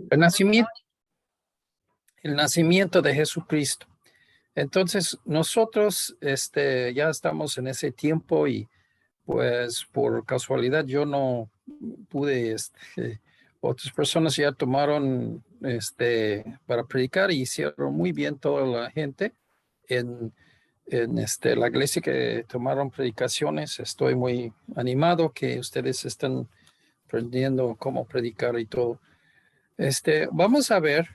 El nacimiento, el nacimiento de Jesucristo. Entonces, nosotros ya estamos en ese tiempo y pues por casualidad yo no pude, otras personas ya tomaron para predicar y hicieron muy bien toda la gente en la iglesia que tomaron predicaciones. Estoy muy animado que ustedes están aprendiendo cómo predicar y todo. Vamos a ver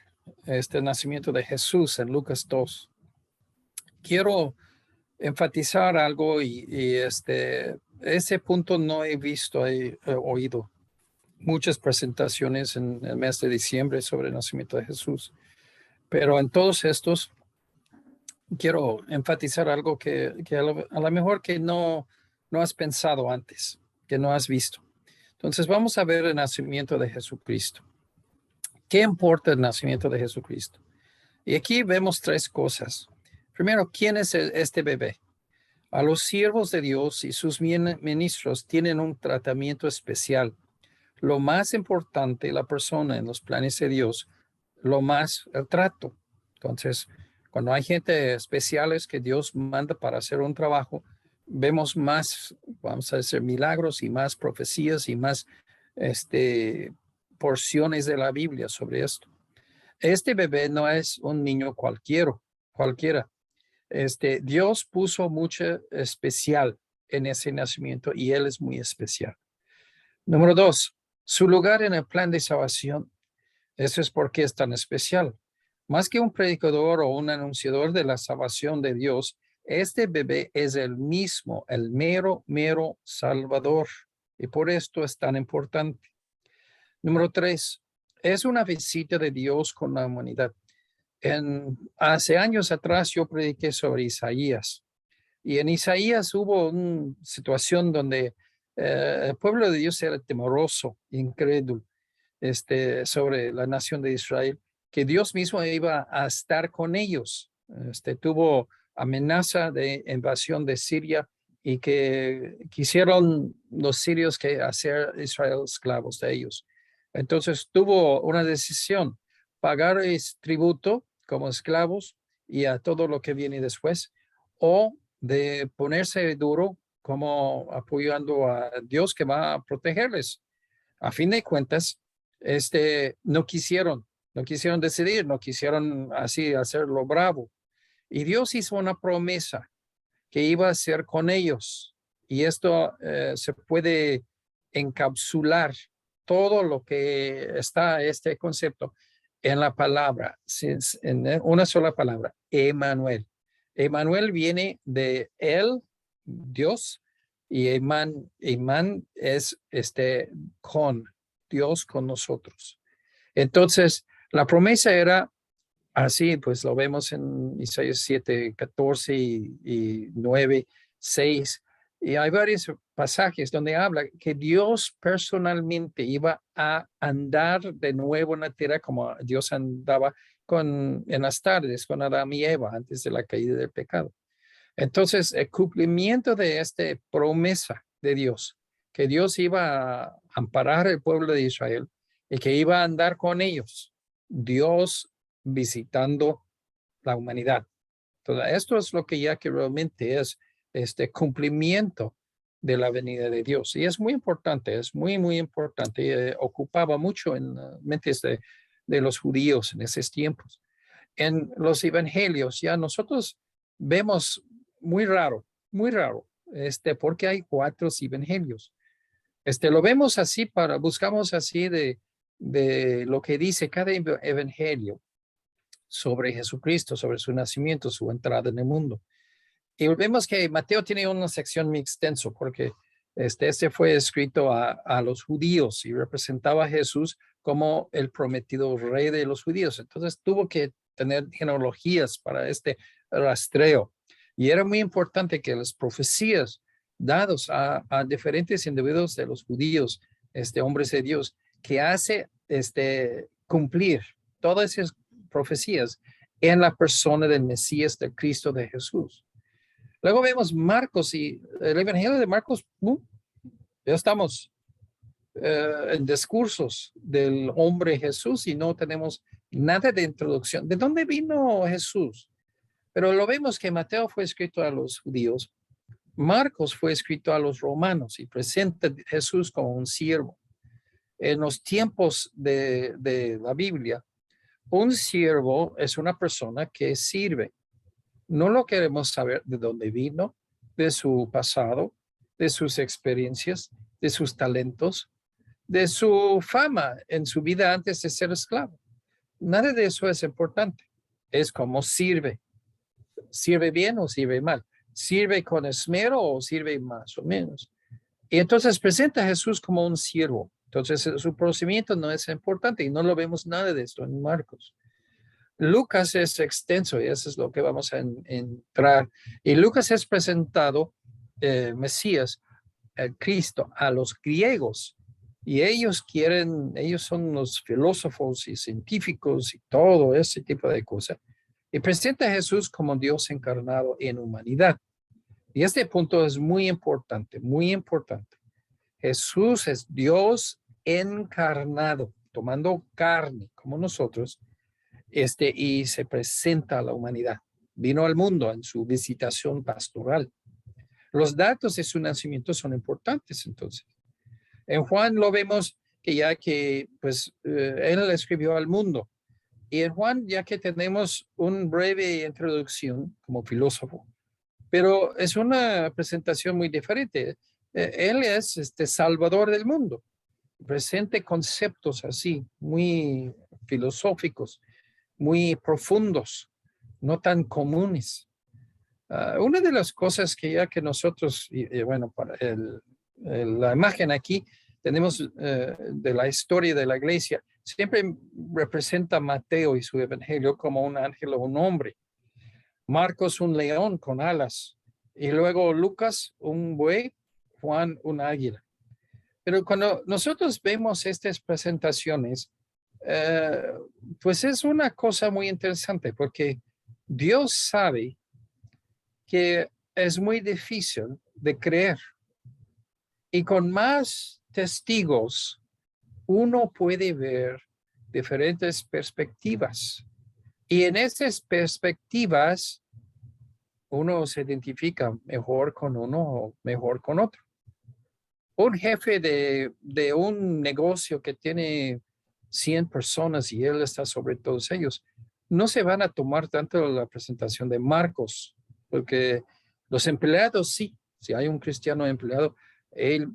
este nacimiento de Jesús en Lucas 2. Quiero enfatizar algo y ese punto no he visto, he oído muchas presentaciones en el mes de diciembre sobre el nacimiento de Jesús, pero en todos estos quiero enfatizar algo que a lo mejor que no has pensado antes, que no has visto. Entonces vamos a ver el nacimiento de Jesucristo. ¿Qué importa el nacimiento de Jesucristo? Y aquí vemos tres cosas. Primero, ¿quién es este bebé? A los siervos de Dios y sus ministros tienen un tratamiento especial. Lo más importante, la persona en los planes de Dios, lo más el trato. Entonces, cuando hay gente especiales que Dios manda para hacer un trabajo, vemos más, vamos a decir, milagros y más profecías y más porciones de la Biblia sobre esto. Este bebé no es un niño cualquiera. Dios puso mucho especial en ese nacimiento y él es muy especial. Número 2, su lugar en el plan de salvación. Eso es porque es tan especial. Más que un predicador o un anunciador de la salvación de Dios, este bebé es el mismo, el mero Salvador. Y por esto es tan importante. Número 3, es una visita de Dios con la humanidad. Hace años atrás yo prediqué sobre Isaías. Y en Isaías hubo una situación donde el pueblo de Dios era temeroso, incrédulo, sobre la nación de Israel, que Dios mismo iba a estar con ellos. Tuvo amenaza de invasión de Siria y que quisieron los sirios que hacer Israel esclavos de ellos. Entonces tuvo una decisión, pagar tributo como esclavos y a todo lo que viene después, o de ponerse duro como apoyando a Dios que va a protegerles. A fin de cuentas, no quisieron decidir, no quisieron así hacerlo bravo. Y Dios hizo una promesa que iba a ser con ellos. Y esto se puede encapsular todo lo que está este concepto en la palabra, en una sola palabra, Emmanuel. Emmanuel viene de él, Dios, y Emán es con Dios con nosotros. Entonces, la promesa era así, pues lo vemos en Isaías 7, 14 y 9, 6. Y hay varios pasajes donde habla que Dios personalmente iba a andar de nuevo en la tierra como Dios andaba en las tardes con Adán y Eva antes de la caída del pecado. Entonces, el cumplimiento de esta promesa de Dios, que Dios iba a amparar al pueblo de Israel y que iba a andar con ellos, Dios visitando la humanidad. Entonces, esto es lo que ya que realmente es este cumplimiento de la venida de Dios. Y es muy importante, es muy importante. Ocupaba mucho en mentes de los judíos en esos tiempos. En los evangelios ya nosotros vemos muy raro, porque hay 4 evangelios. Lo vemos así buscamos así de lo que dice cada evangelio sobre Jesucristo, sobre su nacimiento, su entrada en el mundo. Y vemos que Mateo tiene una sección muy extensa porque este fue escrito a los judíos y representaba a Jesús como el prometido rey de los judíos. Entonces tuvo que tener genealogías para este rastreo. Y era muy importante que las profecías dadas a diferentes individuos de los judíos, hombres de Dios, que hace cumplir todas esas profecías en la persona del Mesías, del Cristo de Jesús. Luego vemos Marcos y el Evangelio de Marcos, ya estamos en discursos del hombre Jesús y no tenemos nada de introducción. ¿De dónde vino Jesús? Pero lo vemos que Mateo fue escrito a los judíos, Marcos fue escrito a los romanos y presenta a Jesús como un siervo. En los tiempos de la Biblia, un siervo es una persona que sirve. No lo queremos saber de dónde vino, de su pasado, de sus experiencias, de sus talentos, de su fama en su vida antes de ser esclavo. Nada de eso es importante. Es como sirve. ¿Sirve bien o sirve mal? ¿Sirve con esmero o sirve más o menos? Y entonces presenta a Jesús como un siervo. Entonces su procedimiento no es importante y no lo vemos nada de esto en Marcos. Lucas es extenso y eso es lo que vamos a entrar. Y Lucas es presentado, Mesías, Cristo, a los griegos. Y ellos son los filósofos y científicos y todo ese tipo de cosas. Y presenta a Jesús como Dios encarnado en humanidad. Y este punto es muy importante, muy importante. Jesús es Dios encarnado, tomando carne como nosotros, y se presenta a la humanidad. Vino al mundo en su visitación pastoral. Los datos de su nacimiento son importantes, entonces. En Juan lo vemos pues él escribió al mundo. Y en Juan, ya que tenemos una breve introducción como filósofo, pero es una presentación muy diferente. Él es salvador del mundo. Presenta conceptos así, muy filosóficos, muy profundos, no tan comunes. Una de las cosas que nosotros, bueno, para la imagen aquí, tenemos de la historia de la iglesia, siempre representa a Mateo y su evangelio como un ángel o un hombre. Marcos un león con alas y luego Lucas un buey, Juan un águila. Pero cuando nosotros vemos estas presentaciones, pues es una cosa muy interesante porque Dios sabe que es muy difícil de creer y con más testigos uno puede ver diferentes perspectivas y en esas perspectivas uno se identifica mejor con uno o mejor con otro. Un jefe de un negocio que tiene 100 personas y él está sobre todos ellos, no se van a tomar tanto la presentación de Marcos, porque los empleados sí, si hay un cristiano empleado, él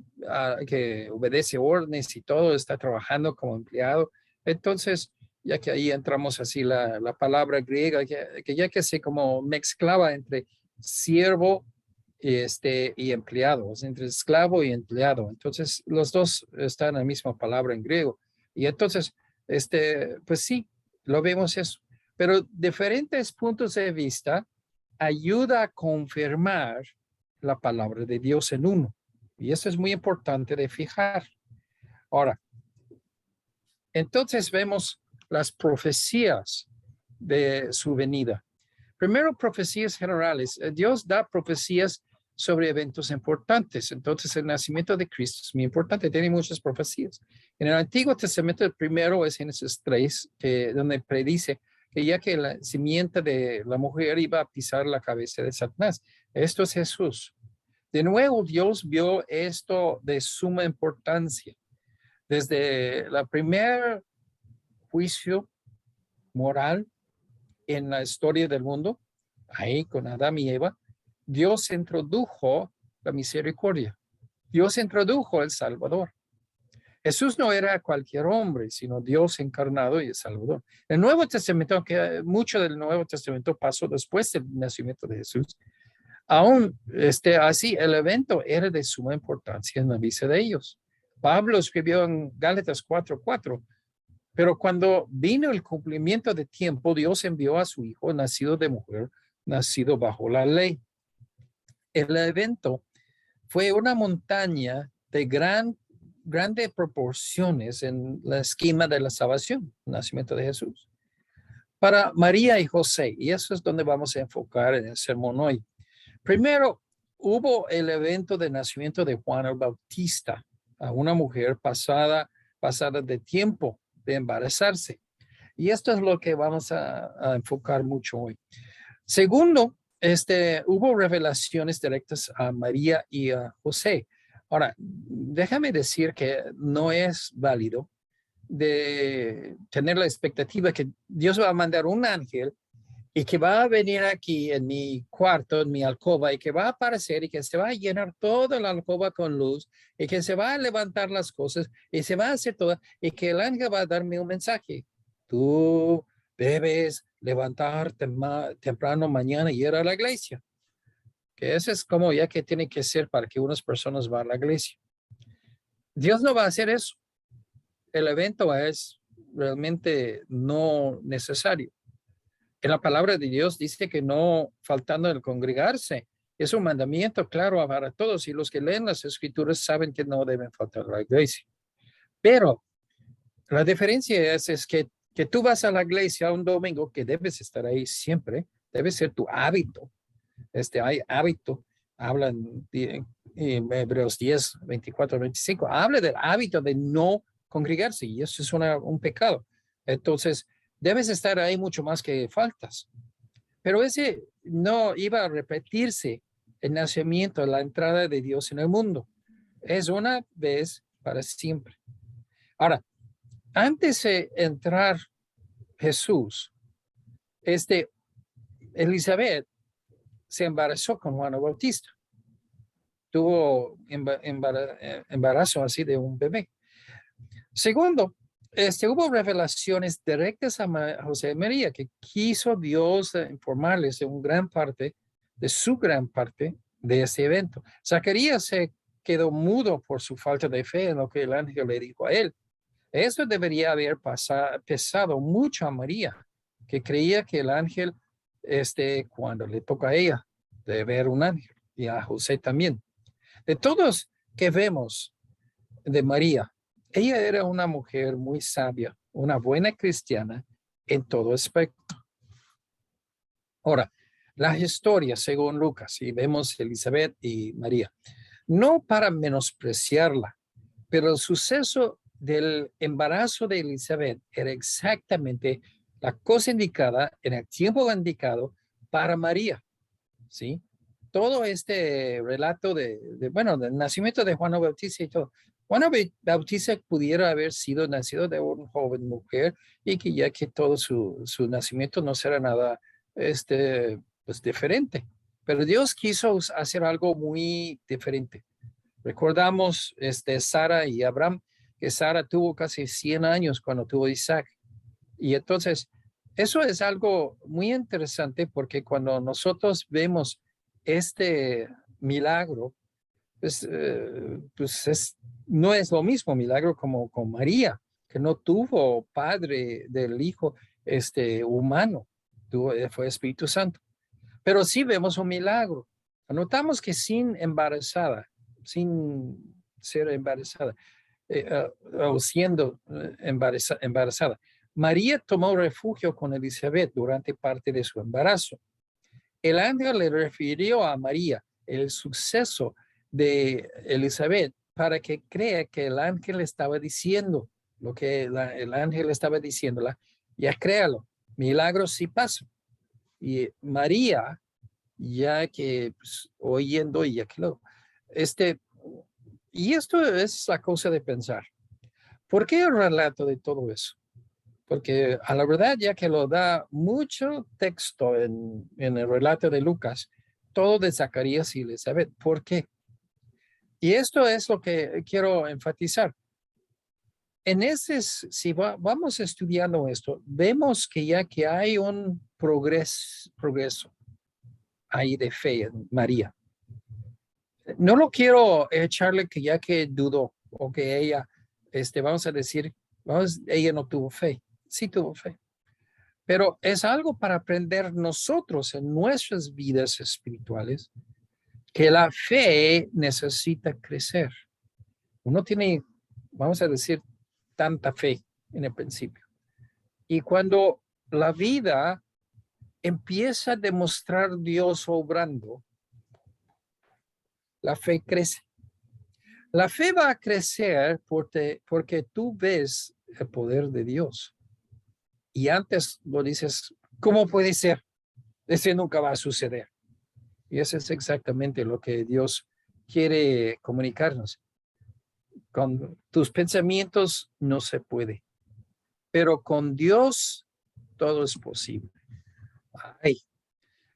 que obedece órdenes y todo, está trabajando como empleado. Entonces, ya que ahí entramos así la palabra griega, que ya que se como mezclaba entre siervo y empleados, entre esclavo y empleado. Entonces, los dos están en la misma palabra en griego. Y entonces, pues sí, lo vemos eso. Pero diferentes puntos de vista ayuda a confirmar la palabra de Dios en uno. Y eso es muy importante de fijar. Ahora, entonces vemos las profecías de su venida. Primero, profecías generales. Dios da profecías sobre eventos importantes. Entonces, el nacimiento de Cristo es muy importante. Tiene muchas profecías. En el Antiguo Testamento, el primero es Génesis 3, donde predice que ya que la simiente de la mujer iba a pisar la cabeza de Satanás. Esto es Jesús. De nuevo, Dios vio esto de suma importancia. Desde el primer juicio moral en la historia del mundo, ahí con Adán y Eva, Dios introdujo la misericordia. Dios introdujo el Salvador. Jesús no era cualquier hombre, sino Dios encarnado y el Salvador. El Nuevo Testamento, que mucho del Nuevo Testamento pasó después del nacimiento de Jesús, aún así el evento era de suma importancia en la vida de ellos. Pablo escribió en Gálatas 4:4, pero cuando vino el cumplimiento de tiempo, Dios envió a su hijo, nacido de mujer, nacido bajo la ley. El evento fue una montaña de grandes proporciones en la esquema de la salvación, el nacimiento de Jesús. Para María y José, y eso es donde vamos a enfocar en el sermón hoy. Primero, hubo el evento de nacimiento de Juan el Bautista. a una mujer pasada de tiempo de embarazarse. Y esto es lo que vamos a enfocar mucho hoy. Segundo, hubo revelaciones directas a María y a José. Ahora, déjame decir que no es válido de tener la expectativa que Dios va a mandar un ángel y que va a venir aquí en mi cuarto, en mi alcoba, y que va a aparecer y que se va a llenar toda la alcoba con luz y que se va a levantar las cosas y se va a hacer todo y que el ángel va a darme un mensaje. Tú debes levantarte temprano mañana y ir a la iglesia. Que eso es como ya que tiene que ser para que unas personas van a la iglesia. Dios no va a hacer eso. El evento es realmente no necesario. En la palabra de Dios dice que no faltando el congregarse. Es un mandamiento claro para todos y los que leen las escrituras saben que no deben faltar a la iglesia. Pero la diferencia es que tú vas a la iglesia un domingo, que debes estar ahí siempre, debe ser tu hábito. Hay hábito, hablan en Hebreos 10, 24, 25, habla del hábito de no congregarse y eso es un pecado. Entonces, debes estar ahí mucho más que faltas. Pero ese no iba a repetirse el nacimiento, la entrada de Dios en el mundo. Es una vez para siempre. Ahora, antes de entrar Jesús, Elizabeth se embarazó con Juan el Bautista. Tuvo embarazo así de un bebé. Segundo, hubo revelaciones directas a José y María que quiso Dios informarles de su gran parte de ese evento. Zacarías se quedó mudo por su falta de fe en lo que el ángel le dijo a él. Eso debería haber pesado mucho a María, que creía que el ángel, cuando le toca a ella, de ver un ángel, y a José también. De todos que vemos de María, ella era una mujer muy sabia, una buena cristiana en todo aspecto. Ahora, las historias según Lucas, y vemos Elizabeth y María, no para menospreciarla, pero el suceso del embarazo de Elizabeth era exactamente la cosa indicada en el tiempo indicado para María, ¿sí? Todo este relato del nacimiento de Juan Bautista y todo. Juan Bautista pudiera haber sido nacido de una joven mujer y que ya que todo su nacimiento no será nada pues diferente. Pero Dios quiso hacer algo muy diferente. Recordamos Sara y Abraham, que Sara tuvo casi 100 años cuando tuvo Isaac. Y entonces, eso es algo muy interesante porque cuando nosotros vemos este milagro, pues no es lo mismo milagro como con María, que no tuvo padre del hijo humano, fue Espíritu Santo. Pero sí vemos un milagro. Notamos que sin ser embarazada, o siendo embarazada, María tomó refugio con Elizabeth durante parte de su embarazo. El ángel le refirió a María el suceso de Elizabeth para que crea que el ángel estaba diciendo lo que el ángel estaba diciéndola. Ya créalo, milagros sí pasan. Y María, ya que pues, oyendo y ya que y esto es la cosa de pensar. ¿Por qué el relato de todo eso? Porque a la verdad, ya que lo da mucho texto en el relato de Lucas, todo de Zacarías y Elizabeth. ¿Por qué? Y esto es lo que quiero enfatizar. Si vamos estudiando esto, vemos que ya que hay un progreso ahí de fe en María. No lo quiero echarle que ya que dudó o que ella, vamos a decir, ella no tuvo fe. Sí tuvo fe. Pero es algo para aprender nosotros en nuestras vidas espirituales, que la fe necesita crecer. Uno tiene, vamos a decir, tanta fe en el principio. Y cuando la vida empieza a demostrar Dios obrando, la fe crece. La fe va a crecer porque tú ves el poder de Dios. Y antes lo dices, ¿cómo puede ser? Ese nunca va a suceder. Y eso es exactamente lo que Dios quiere comunicarnos. Con tus pensamientos no se puede, pero con Dios todo es posible. Ay.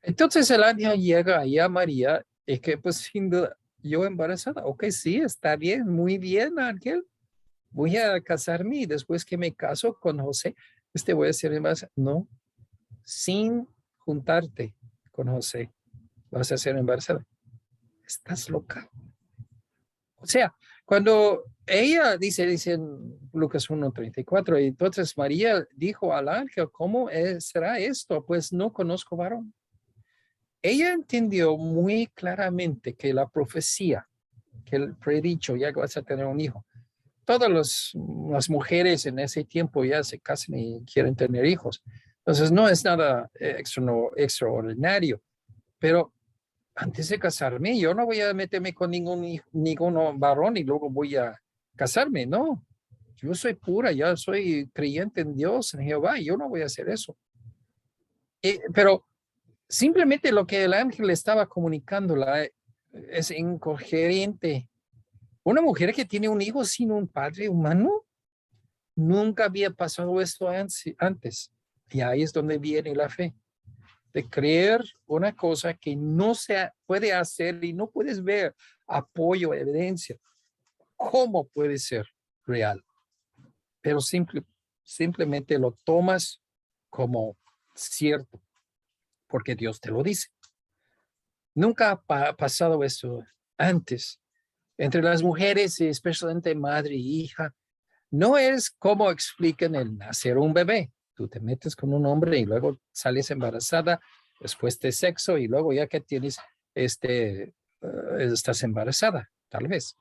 Entonces el ángel llega ahí a María y que pues sin duda, yo embarazada, ok, sí, está bien, muy bien, ángel. Voy a casarme y después que me caso con José, voy a ser embarazada. No, sin juntarte con José, vas a ser embarazada. Estás loca. O sea, cuando ella dice en Lucas 1:34, entonces María dijo al ángel, ¿cómo será esto? Pues no conozco varón. Ella entendió muy claramente que la profecía, que el predicho, ya que vas a tener un hijo, todas las mujeres en ese tiempo ya se casan y quieren tener hijos. Entonces no es nada extraordinario, pero antes de casarme, yo no voy a meterme con ningún varón y luego voy a casarme, no. Yo soy pura, ya soy creyente en Dios, en Jehová, y yo no voy a hacer eso. Pero simplemente lo que el ángel estaba comunicando es incoherente. Una mujer que tiene un hijo sin un padre humano, nunca había pasado esto antes. Y ahí es donde viene la fe, de creer una cosa que no se puede hacer y no puedes ver apoyo, evidencia. ¿Cómo puede ser real? Pero simplemente lo tomas como cierto, porque Dios te lo dice. Nunca ha pasado esto antes. Entre las mujeres, especialmente madre y hija, no es como explican el nacer un bebé. Tú te metes con un hombre y luego sales embarazada después de sexo y luego ya que tienes, estás embarazada, tal vez.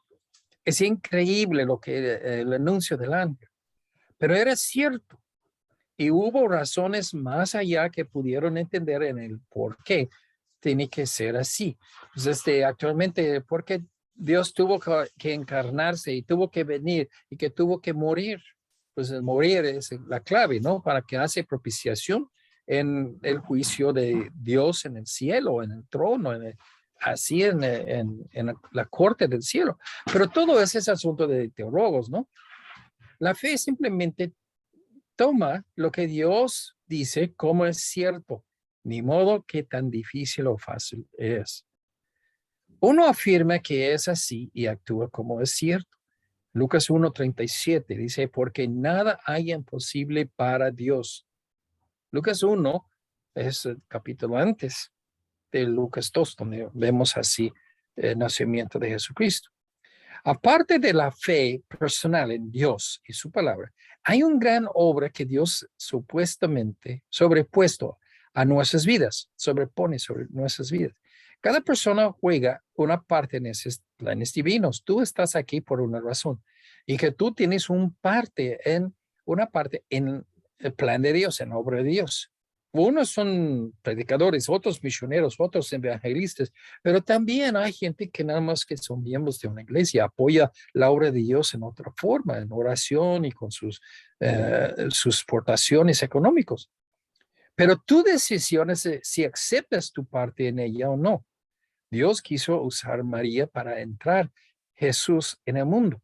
Es increíble lo que el anuncio del ángel, pero era cierto. Y hubo razones más allá que pudieron entender en el por qué tiene que ser así. Pues actualmente, ¿por qué Dios tuvo que encarnarse y tuvo que venir y que tuvo que morir? Pues el morir es la clave, ¿no? Para que hace propiciación en el juicio de Dios en el cielo, en el trono, así en la corte del cielo. Pero todo ese es asunto de teólogos, ¿no? La fe simplemente toma lo que Dios dice como es cierto, ni modo que tan difícil o fácil es. Uno afirma que es así y actúa como es cierto. Lucas 1:37 dice, porque nada hay imposible para Dios. Lucas 1 es el capítulo antes de Lucas 2, donde vemos así el nacimiento de Jesucristo. Aparte de la fe personal en Dios y su palabra, hay una gran obra que Dios supuestamente sobrepuesto a nuestras vidas, sobrepone sobre nuestras vidas. Cada persona juega una parte en esos planes divinos. Tú estás aquí por una razón y que tú tienes una parte en el plan de Dios, en la obra de Dios. Unos son predicadores, otros misioneros, otros evangelistas, pero también hay gente que nada más que son miembros de una iglesia, apoya la obra de Dios en otra forma, en oración y con sus aportaciones económicas. Pero tu decisión es si aceptas tu parte en ella o no. Dios quiso usar a María para entrar Jesús en el mundo.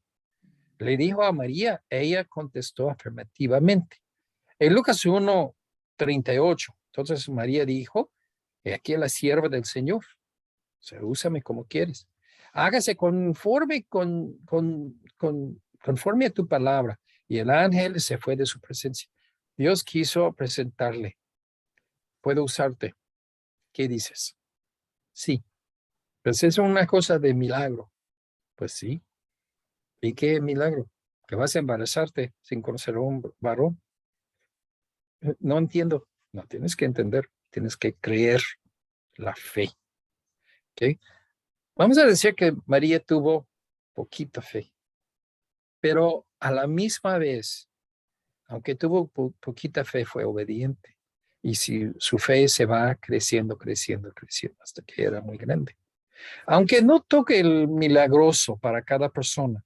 Le dijo a María, ella contestó afirmativamente. En Lucas 1:38, entonces María dijo, he aquí la sierva del Señor, úsame como quieres. Hágase conforme a tu palabra. Y el ángel se fue de su presencia. Dios quiso presentarle, puedo usarte. ¿Qué dices? Sí, pues es una cosa de milagro. Pues sí. ¿Y qué milagro? Que vas a embarazarte sin conocer a un varón. No entiendo. No tienes que entender, tienes que creer la fe. ¿Ok? Vamos a decir que María tuvo poquita fe, pero a la misma vez, aunque tuvo poquita fe, fue obediente. Y si su fe se va creciendo, creciendo, creciendo hasta que era muy grande. Aunque no toque el milagroso para cada persona,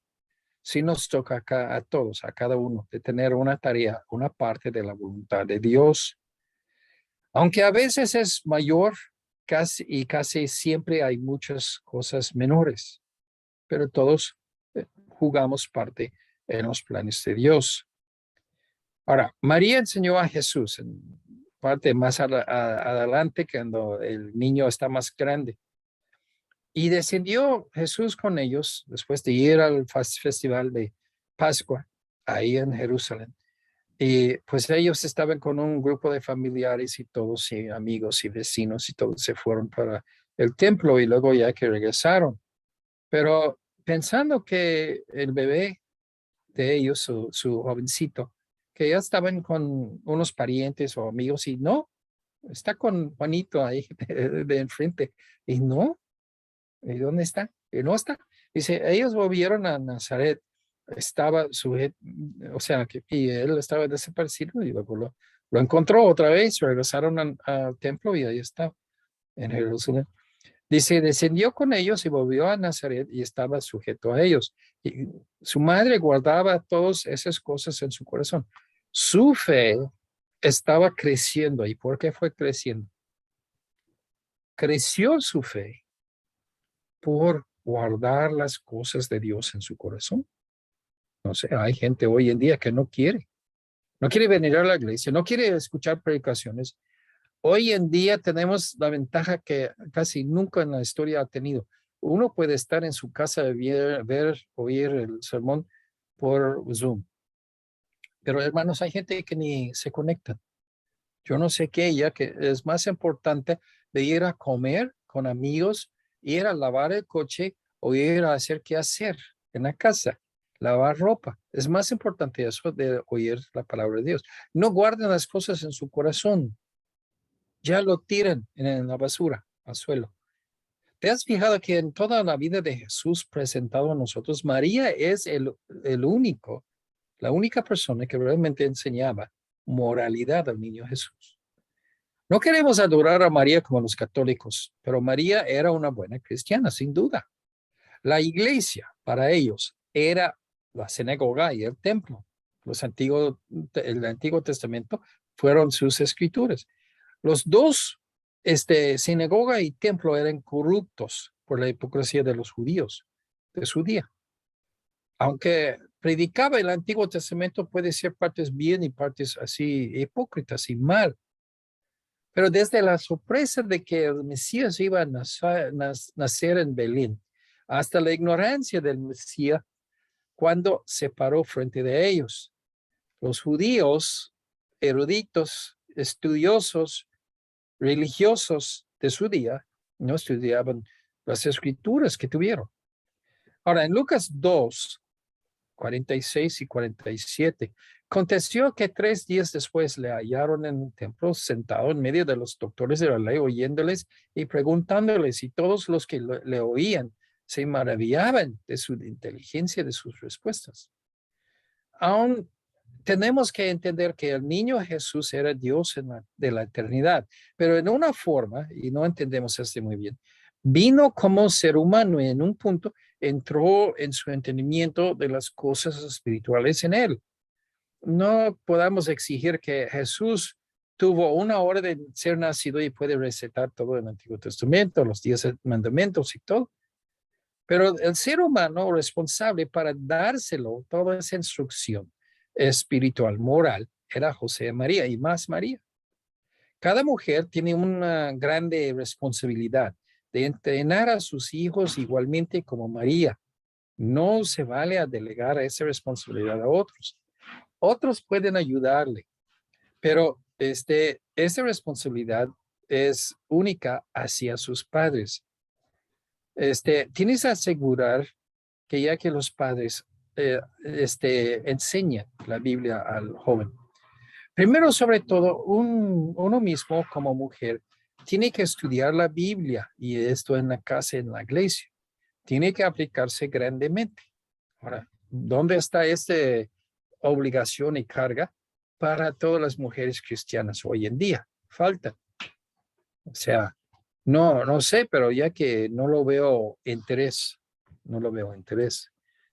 sí nos toca acá a todos, a cada uno, de tener una tarea, una parte de la voluntad de Dios. Aunque a veces es mayor, casi siempre hay muchas cosas menores, pero todos jugamos parte en los planes de Dios. Ahora, María enseñó a Jesús en parte más adelante, cuando el niño está más grande. Y descendió Jesús con ellos después de ir al festival de Pascua, ahí en Jerusalén. Y pues ellos estaban con un grupo de familiares y todos, y amigos y vecinos, y todos se fueron para el templo y luego ya que regresaron. Pero pensando que el bebé de ellos, su jovencito, que ya estaban con unos parientes o amigos y no, está con Juanito ahí de enfrente. Y no, ¿y dónde está? Y no está. Dice, ellos volvieron a Nazaret, estaba sujeto, o sea, y él estaba desaparecido y luego lo encontró otra vez, regresaron al templo y ahí está, en Jerusalén. Dice, descendió con ellos y volvió a Nazaret y estaba sujeto a ellos. Y su madre guardaba todas esas cosas en su corazón. Su fe estaba creciendo. ¿Y por qué fue creciendo? Creció su fe por guardar las cosas de Dios en su corazón. No sé, hay gente hoy en día que no quiere venir a la iglesia, no quiere escuchar predicaciones. Hoy en día tenemos la ventaja que casi nunca en la historia ha tenido. Uno puede estar en su casa, oír el sermón por Zoom. Pero hermanos, hay gente que ni se conecta. Yo no sé qué ella, que es más importante de ir a comer con amigos, ir a lavar el coche o ir a hacer qué hacer en la casa, lavar ropa. Es más importante eso de oír la palabra de Dios. No guarden las cosas en su corazón, ya lo tiran en la basura, al suelo. ¿Te has fijado que en toda la vida de Jesús presentado a nosotros, María es la única persona que realmente enseñaba moralidad al niño Jesús? No queremos adorar a María como los católicos, pero María era una buena cristiana, sin duda. La iglesia para ellos era la sinagoga y el templo. El Antiguo Testamento fueron sus escrituras. Los dos, sinagoga y templo, eran corruptos por la hipocresía de los judíos de su día. Aunque predicaba el Antiguo Testamento, puede ser partes bien y partes así hipócritas y mal. Pero desde la sorpresa de que el Mesías iba a nacer en Belén, hasta la ignorancia del Mesías cuando se paró frente de ellos. Los judíos, eruditos, estudiosos, religiosos de su día, no estudiaban las escrituras que tuvieron. Ahora, en Lucas 2, 46 y 47, aconteció que 3 días después le hallaron en el templo sentado en medio de los doctores de la ley, oyéndoles y preguntándoles, y todos los que le oían se maravillaban de su inteligencia, de sus respuestas. Aún tenemos que entender que el niño Jesús era Dios de la eternidad, pero en una forma, y no entendemos esto muy bien, vino como ser humano y en un punto entró en su entendimiento de las cosas espirituales en él. No podamos exigir que Jesús tuvo una hora de ser nacido y puede recetar todo el Antiguo Testamento, los 10 mandamientos y todo. Pero el ser humano responsable para dárselo, toda esa instrucción espiritual, moral, era José María y más María. Cada mujer tiene una grande responsabilidad de entrenar a sus hijos igualmente como María. No se vale a delegar esa responsabilidad a otros. Otros pueden ayudarle, pero esa responsabilidad es única hacia sus padres. Tienes que asegurar que ya que los padres enseñan la Biblia al joven. Primero, sobre todo, uno mismo como mujer tiene que estudiar la Biblia y esto en la casa, en la iglesia. Tiene que aplicarse grandemente. Ahora, ¿dónde está esta obligación y carga para todas las mujeres cristianas hoy en día? Falta. O sea, No, no sé, pero ya que no lo veo interés, no lo veo interés.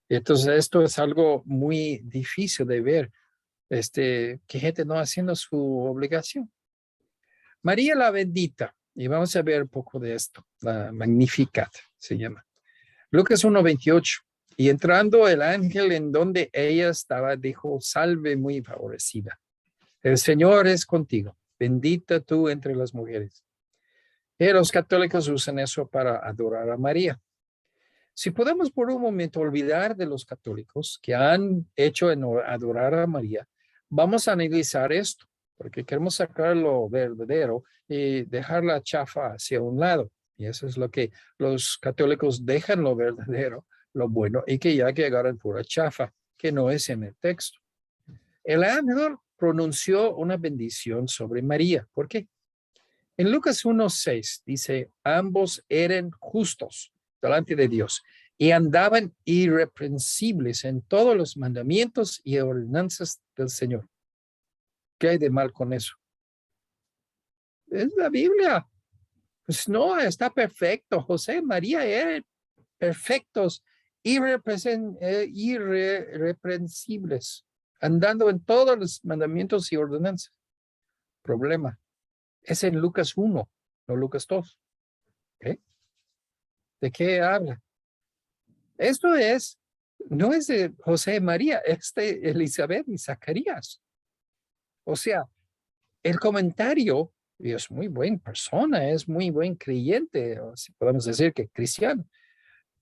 Entonces, esto es algo muy difícil de ver, que gente no haciendo su obligación. María la bendita, y vamos a ver un poco de esto, la Magnificat se llama. Lucas 1:28. Y entrando el ángel en donde ella estaba, dijo, salve muy favorecida. El Señor es contigo, bendita tú entre las mujeres. Y los católicos usan eso para adorar a María. Si podemos por un momento olvidar de los católicos que han hecho en adorar a María, vamos a analizar esto, porque queremos sacar lo verdadero y dejar la chafa hacia un lado. Y eso es lo que los católicos dejan lo verdadero, lo bueno, y que ya que agarran pura chafa, que no es en el texto. El ángel pronunció una bendición sobre María. ¿Por qué? En Lucas 1:6 dice, ambos eran justos delante de Dios y andaban irreprensibles en todos los mandamientos y ordenanzas del Señor. ¿Qué hay de mal con eso? Es la Biblia. Pues no, está perfecto. José y María eran perfectos, irreprensibles, andando en todos los mandamientos y ordenanzas. Problema. Es en Lucas 1, no Lucas 2. ¿Okay? ¿De qué habla? Esto no es de José y María, es de Elizabeth y Zacarías. O sea, el comentario, y es muy buena persona, es muy buen creyente, o si podemos decir que cristiano.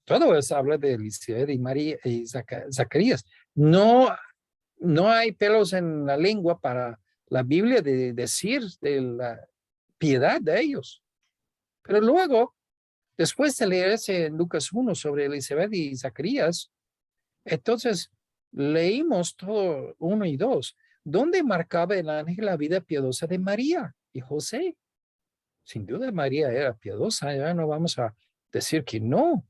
Todo eso habla de Elizabeth y María y Zacarías. No, no hay pelos en la lengua para la Biblia de decir de la piedad de ellos. Pero luego, después de leerse en Lucas 1 sobre Elizabeth y Zacarías, entonces leímos todo 1 y 2. ¿Dónde marcaba el ángel la vida piadosa de María y José? Sin duda María era piadosa, ya no vamos a decir que no.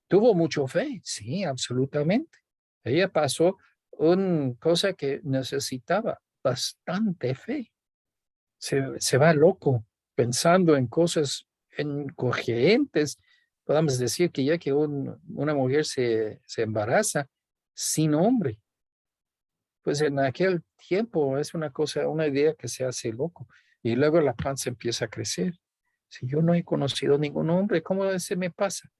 Tuvo mucha fe, sí, absolutamente. Ella pasó una cosa que necesitaba bastante fe. Se va loco pensando en cosas incoherentes. Podemos decir que ya que una mujer se embaraza sin hombre, pues en aquel tiempo es una cosa, una idea que se hace loco. Y luego la panza empieza a crecer. Si yo no he conocido ningún hombre, ¿cómo se me pasa?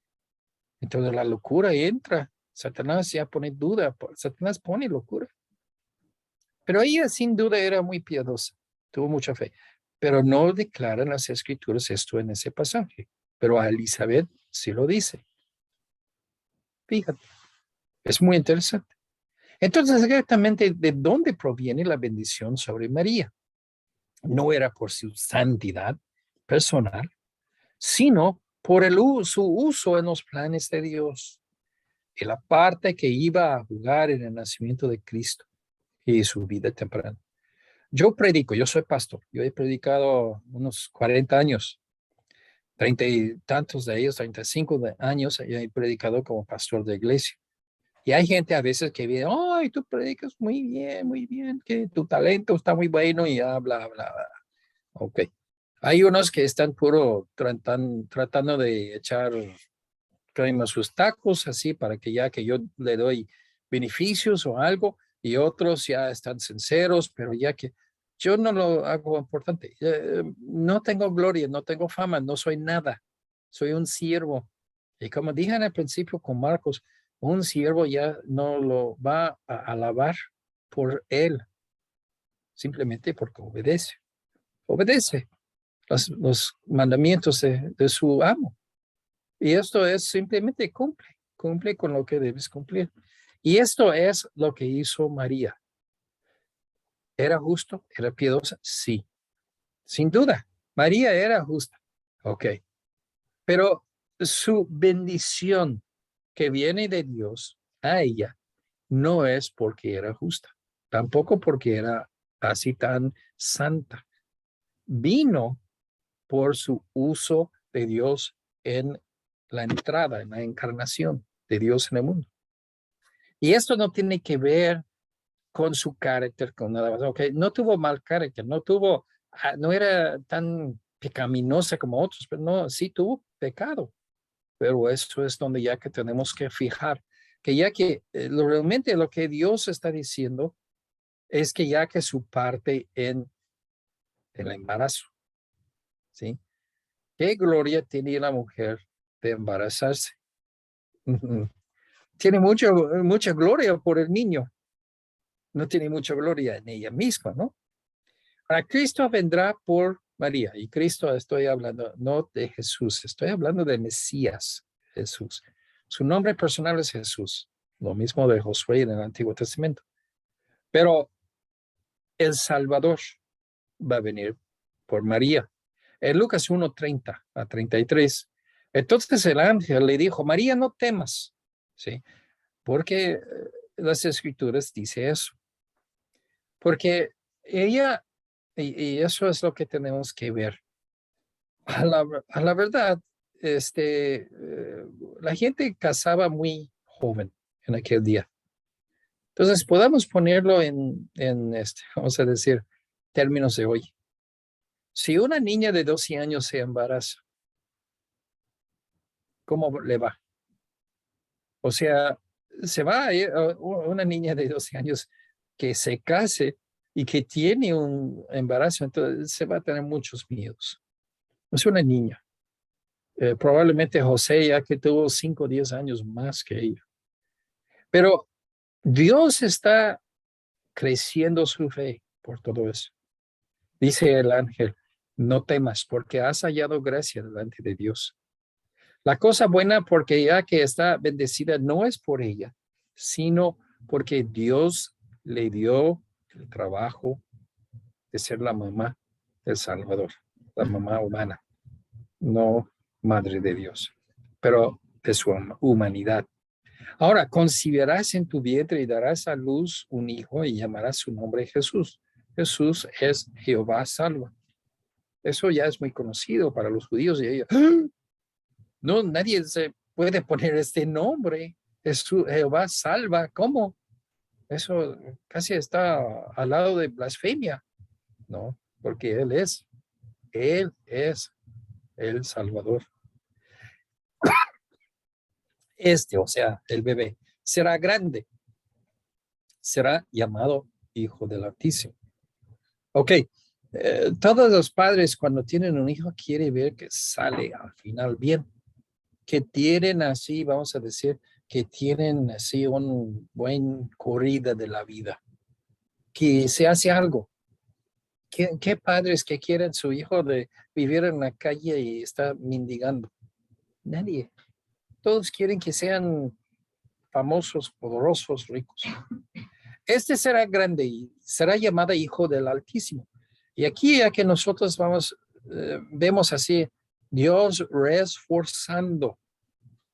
Entonces la locura entra. Satanás ya pone duda. Satanás pone locura. Pero ella sin duda era muy piadosa. Tuvo mucha fe. Pero no declaran las escrituras esto en ese pasaje. Pero a Elizabeth sí lo dice. Fíjate, es muy interesante. Entonces, exactamente de dónde proviene la bendición sobre María. No era por su santidad personal, sino por su uso en los planes de Dios y la parte que iba a jugar en el nacimiento de Cristo y su vida temprana. Yo soy pastor, yo he predicado unos 40 años, 30 y tantos de ellos, 35 años, yo he predicado como pastor de iglesia. Y hay gente a veces que viene, ay, tú predicas muy bien, que tu talento está muy bueno y bla, bla, bla. Ok. Hay unos que están puro tratando de echar crema a sus tacos, así, para que ya que yo le doy beneficios o algo, y otros ya están sinceros, pero ya que yo no lo hago importante. No tengo gloria, no tengo fama, no soy nada. Soy un siervo. Y como dije en el principio con Marcos, un siervo ya no lo va a alabar por él, simplemente porque obedece. Obedece los mandamientos de su amo. Y esto es simplemente cumple con lo que debes cumplir. Y esto es lo que hizo María. ¿Era justo? ¿Era piadosa? Sí, sin duda. María era justa. Ok. Pero su bendición que viene de Dios a ella no es porque era justa, tampoco porque era así tan santa. Vino por su uso de Dios en la entrada, en la encarnación de Dios en el mundo. Y esto no tiene que ver con su carácter, con nada más. Okay. No tuvo mal carácter, no era tan pecaminosa como otros, pero no, sí tuvo pecado. Pero eso es donde ya que tenemos que fijar, que ya que realmente lo que Dios está diciendo es que ya que su parte en el embarazo, ¿sí? ¿Qué gloria tiene la mujer de embarazarse? Tiene mucha gloria por el niño, no tiene mucha gloria en ella misma, ¿no? Ahora, Cristo vendrá por María, y Cristo estoy hablando no de Jesús, estoy hablando de Mesías, Jesús. Su nombre personal es Jesús, lo mismo de Josué en el Antiguo Testamento. Pero el Salvador va a venir por María. En Lucas 1:30 a 33, entonces el ángel le dijo, María, no temas, ¿sí? Porque las escrituras dicen eso. Porque ella, y eso es lo que tenemos que ver. A la verdad, la gente casaba muy joven en aquel día. Entonces, podamos ponerlo vamos a decir, términos de hoy. Si una niña de 12 años se embaraza, ¿cómo le va? O sea, se va a ir una niña de 12 años que se case y que tiene un embarazo, entonces se va a tener muchos miedos. Es una niña. Probablemente José, ya que tuvo 5 o 10 años más que ella. Pero Dios está creciendo su fe por todo eso. Dice el ángel, no temas porque has hallado gracia delante de Dios. La cosa buena porque ya que está bendecida no es por ella, sino porque Dios le dio el trabajo de ser la mamá del Salvador, la mamá humana, no madre de Dios, pero de su humanidad. Ahora, concebirás en tu vientre y darás a luz un hijo y llamarás su nombre Jesús. Jesús es Jehová salva. Eso ya es muy conocido para los judíos y ellos, no, nadie se puede poner este nombre. Jesús, Jehová salva. ¿Cómo? Eso casi está al lado de blasfemia, ¿no? Porque Él es el Salvador. O sea, el bebé, será grande, será llamado Hijo del Altísimo. Ok, todos los padres cuando tienen un hijo quieren ver que sale al final bien, que tienen así, vamos a decir, que tienen así un buen corrida de la vida, que se hace algo. ¿Qué padres que quieren su hijo de vivir en la calle y está mendigando? Nadie. Todos quieren que sean famosos, poderosos, ricos. Este será grande y será llamado Hijo del Altísimo. Y aquí ya que nosotros vemos así, Dios reforzando.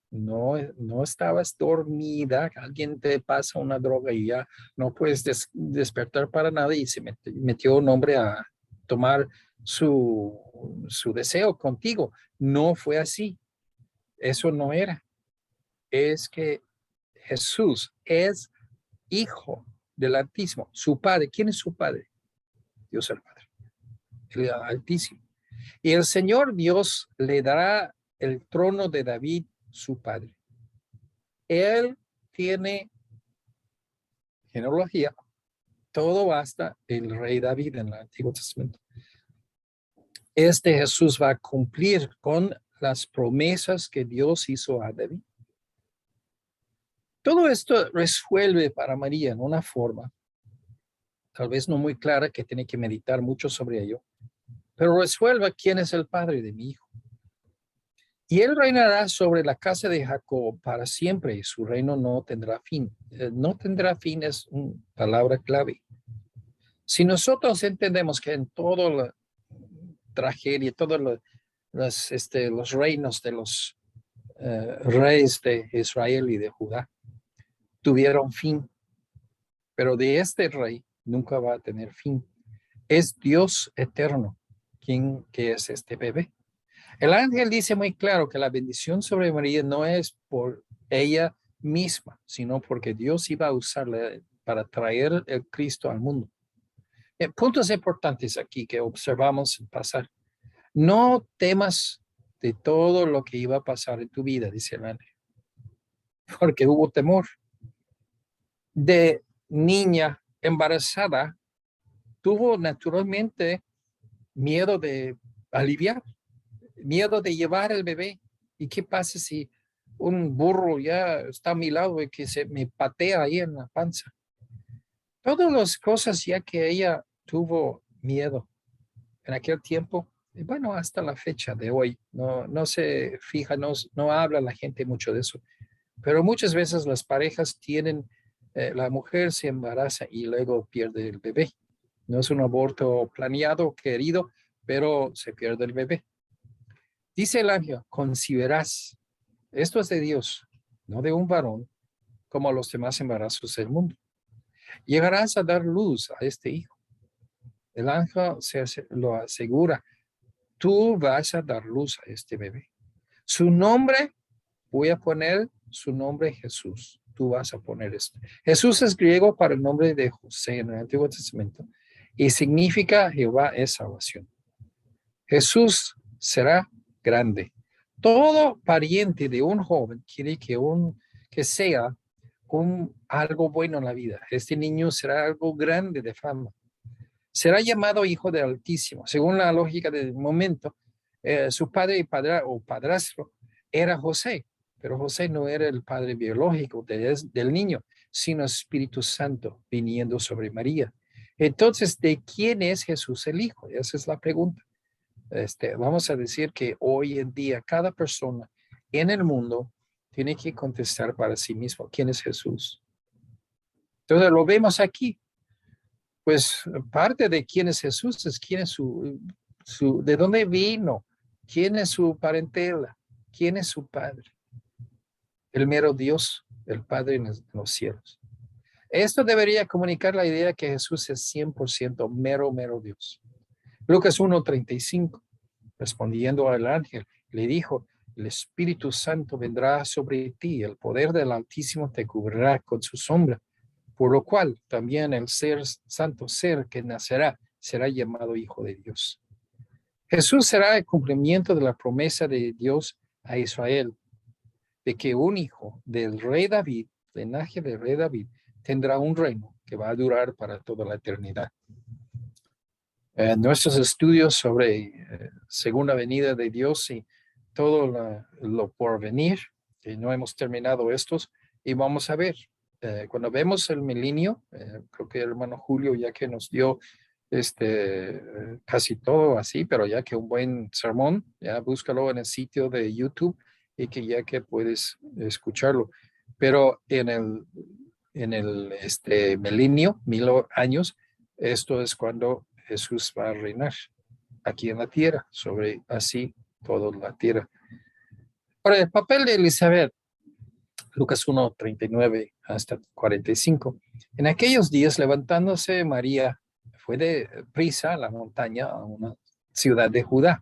No estabas dormida, alguien te pasa una droga y ya no puedes despertar para nada y se metió un hombre a tomar su deseo contigo. No fue así. Eso no era. Es que Jesús es hijo del Altísimo, su padre. ¿Quién es su padre? Dios el Padre, el Altísimo. Y el Señor Dios le dará el trono de David, su padre. Él tiene genealogía, todo hasta el rey David en el Antiguo Testamento. Jesús va a cumplir con las promesas que Dios hizo a David. Todo esto resuelve para María en una forma, tal vez no muy clara, que tiene que meditar mucho sobre ello, pero resuelve quién es el padre de mi hijo. Y él reinará sobre la casa de Jacob para siempre, y su reino no tendrá fin. No tendrá fin es una palabra clave. Si nosotros entendemos que en toda la tragedia, todos los reinos de los reyes de Israel y de Judá tuvieron fin, pero de este rey nunca va a tener fin. Es Dios eterno que es este bebé. El ángel dice muy claro que la bendición sobre María no es por ella misma, sino porque Dios iba a usarla para traer el Cristo al mundo. Puntos importantes aquí que observamos pasar. No temas de todo lo que iba a pasar en tu vida, dice el ángel, porque hubo temor. De niña embarazada, tuvo naturalmente miedo de aliviar, miedo de llevar el bebé. ¿Y qué pasa si un burro ya está a mi lado y que se me patea ahí en la panza? Todas las cosas ya que ella tuvo miedo en aquel tiempo, y bueno, hasta la fecha de hoy, no se fija, no habla la gente mucho de eso, pero muchas veces las parejas tienen, la mujer se embaraza y luego pierde el bebé. No es un aborto planeado, querido, pero se pierde el bebé. Dice el ángel, concibirás, esto es de Dios, no de un varón, como los demás embarazos del mundo. Llegarás a dar luz a este hijo. El ángel lo asegura, tú vas a dar luz a este bebé. Su nombre, voy a poner su nombre Jesús. Tú vas a poner esto. Jesús es griego para el nombre de José en el Antiguo Testamento y significa Jehová es salvación. Jesús será grande. Todo pariente de un joven quiere que sea algo bueno en la vida. Este niño será algo grande de fama. Será llamado hijo del Altísimo. Según la lógica del momento, su padre y padrastro era José, pero José no era el padre biológico del niño, sino Espíritu Santo viniendo sobre María. Entonces, ¿de quién es Jesús el hijo? Esa es la pregunta. Vamos a decir que hoy en día cada persona en el mundo tiene que contestar para sí mismo quién es Jesús. Entonces lo vemos aquí. Pues parte de quién es Jesús es quién es de dónde vino, quién es su parentela, quién es su padre. El mero Dios, el Padre en los cielos. Esto debería comunicar la idea que Jesús es 100% mero Dios. Lucas 1:35. Respondiendo al ángel, le dijo, el Espíritu Santo vendrá sobre ti, el poder del Altísimo te cubrirá con su sombra, por lo cual también el santo ser que nacerá será llamado Hijo de Dios. Jesús será el cumplimiento de la promesa de Dios a Israel, de que un hijo del rey David, linaje del rey David, tendrá un reino que va a durar para toda la eternidad. Nuestros estudios sobre segunda venida de Dios y todo lo por venir, que no hemos terminado estos, y vamos a ver, cuando vemos el milenio, creo que el hermano Julio ya que nos dio casi todo así, pero ya que un buen sermón, ya búscalo en el sitio de YouTube y que ya que puedes escucharlo. Pero en el milenio, 1000 años, esto es cuando Jesús va a reinar aquí en la tierra, sobre así toda la tierra. Ahora, el papel de Elizabeth, Lucas 1:39 hasta 45. En aquellos días, levantándose María, fue de prisa a la montaña, a una ciudad de Judá.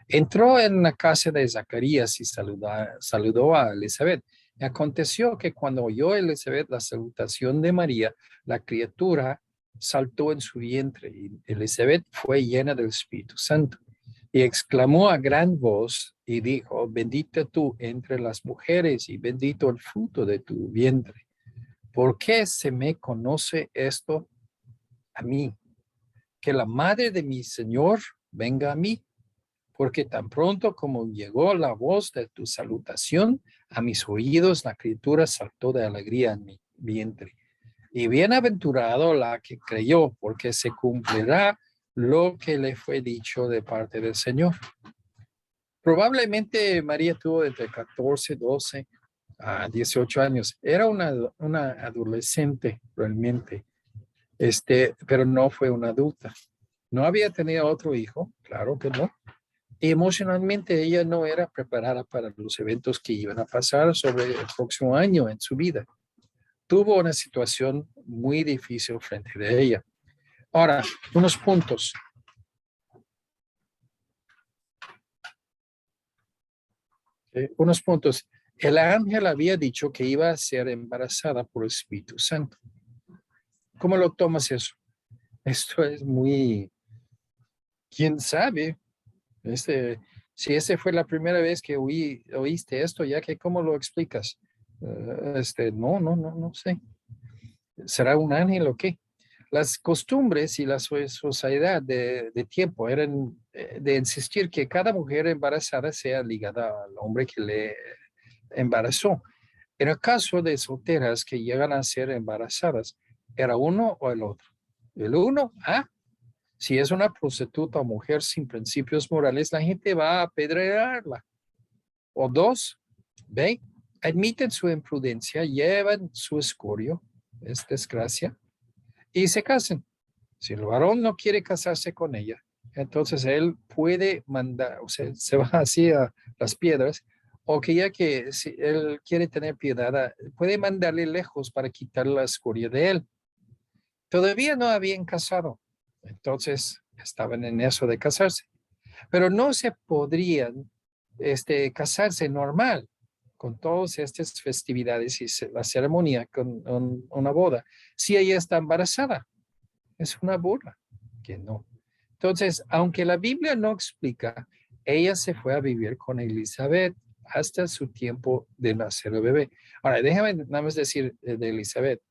Entró en la casa de Zacarías y saludó a Elizabeth. Y aconteció que cuando oyó Elizabeth la salutación de María, la criatura saltó en su vientre y Elizabeth fue llena del Espíritu Santo y exclamó a gran voz y dijo, bendita tú entre las mujeres y bendito el fruto de tu vientre. ¿Por qué se me conoce esto a mí? Que la madre de mi Señor venga a mí, porque tan pronto como llegó la voz de tu salutación a mis oídos, la criatura saltó de alegría en mi vientre. Y bienaventurado la que creyó, porque se cumplirá lo que le fue dicho de parte del Señor. Probablemente María tuvo entre 14, 12 a 18 años. Era una adolescente realmente, pero no fue una adulta. No había tenido otro hijo, claro que no. Y emocionalmente ella no era preparada para los eventos que iban a pasar sobre el próximo año en su vida. Tuvo una situación muy difícil frente a ella. Ahora, unos puntos. Unos puntos. El ángel había dicho que iba a ser embarazada por el Espíritu Santo. ¿Cómo lo tomas eso? Esto es muy, quién sabe, Si esa fue la primera vez que oíste esto, ya que ¿cómo lo explicas? No sé. ¿Será un ángel o qué? Las costumbres y la sociedad de tiempo eran de insistir que cada mujer embarazada sea ligada al hombre que le embarazó. En el caso de solteras que llegan a ser embarazadas, era uno o el otro. El uno, si es una prostituta o mujer sin principios morales, la gente va a apedrearla. O dos, ve, admiten su imprudencia, llevan su escorio, es desgracia, y se casan. Si el varón no quiere casarse con ella, entonces él puede mandar, o sea, se va así a las piedras, o que ya que si él quiere tener piedad, puede mandarle lejos para quitar la escoria de él. Todavía no habían casado, entonces estaban en eso de casarse, pero no se podrían casarse normal con todas estas festividades y la ceremonia con una boda si ella está embarazada. Es una burla que no. Entonces, aunque la Biblia no explica, ella se fue a vivir con Elizabeth hasta su tiempo de nacer el bebé. Ahora, déjame nada más decir de Elizabeth.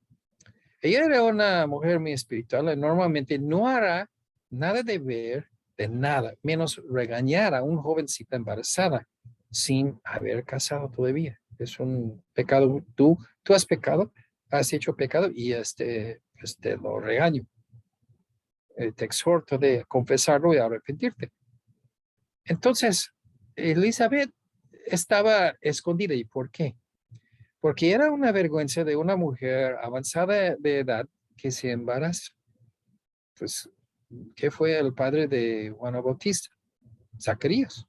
Ella era una mujer muy espiritual. Normalmente no hará nada de ver, de nada, menos regañar a un jovencita embarazada sin haber casado todavía. Es un pecado. Tú has pecado, has hecho pecado y te lo regaño. Te exhorto de confesarlo y arrepentirte. Entonces, Elizabeth estaba escondida. ¿Y por qué? Porque era una vergüenza de una mujer avanzada de edad que se embaraza. Pues, ¿qué fue el padre de Juan Bautista? Zacarías.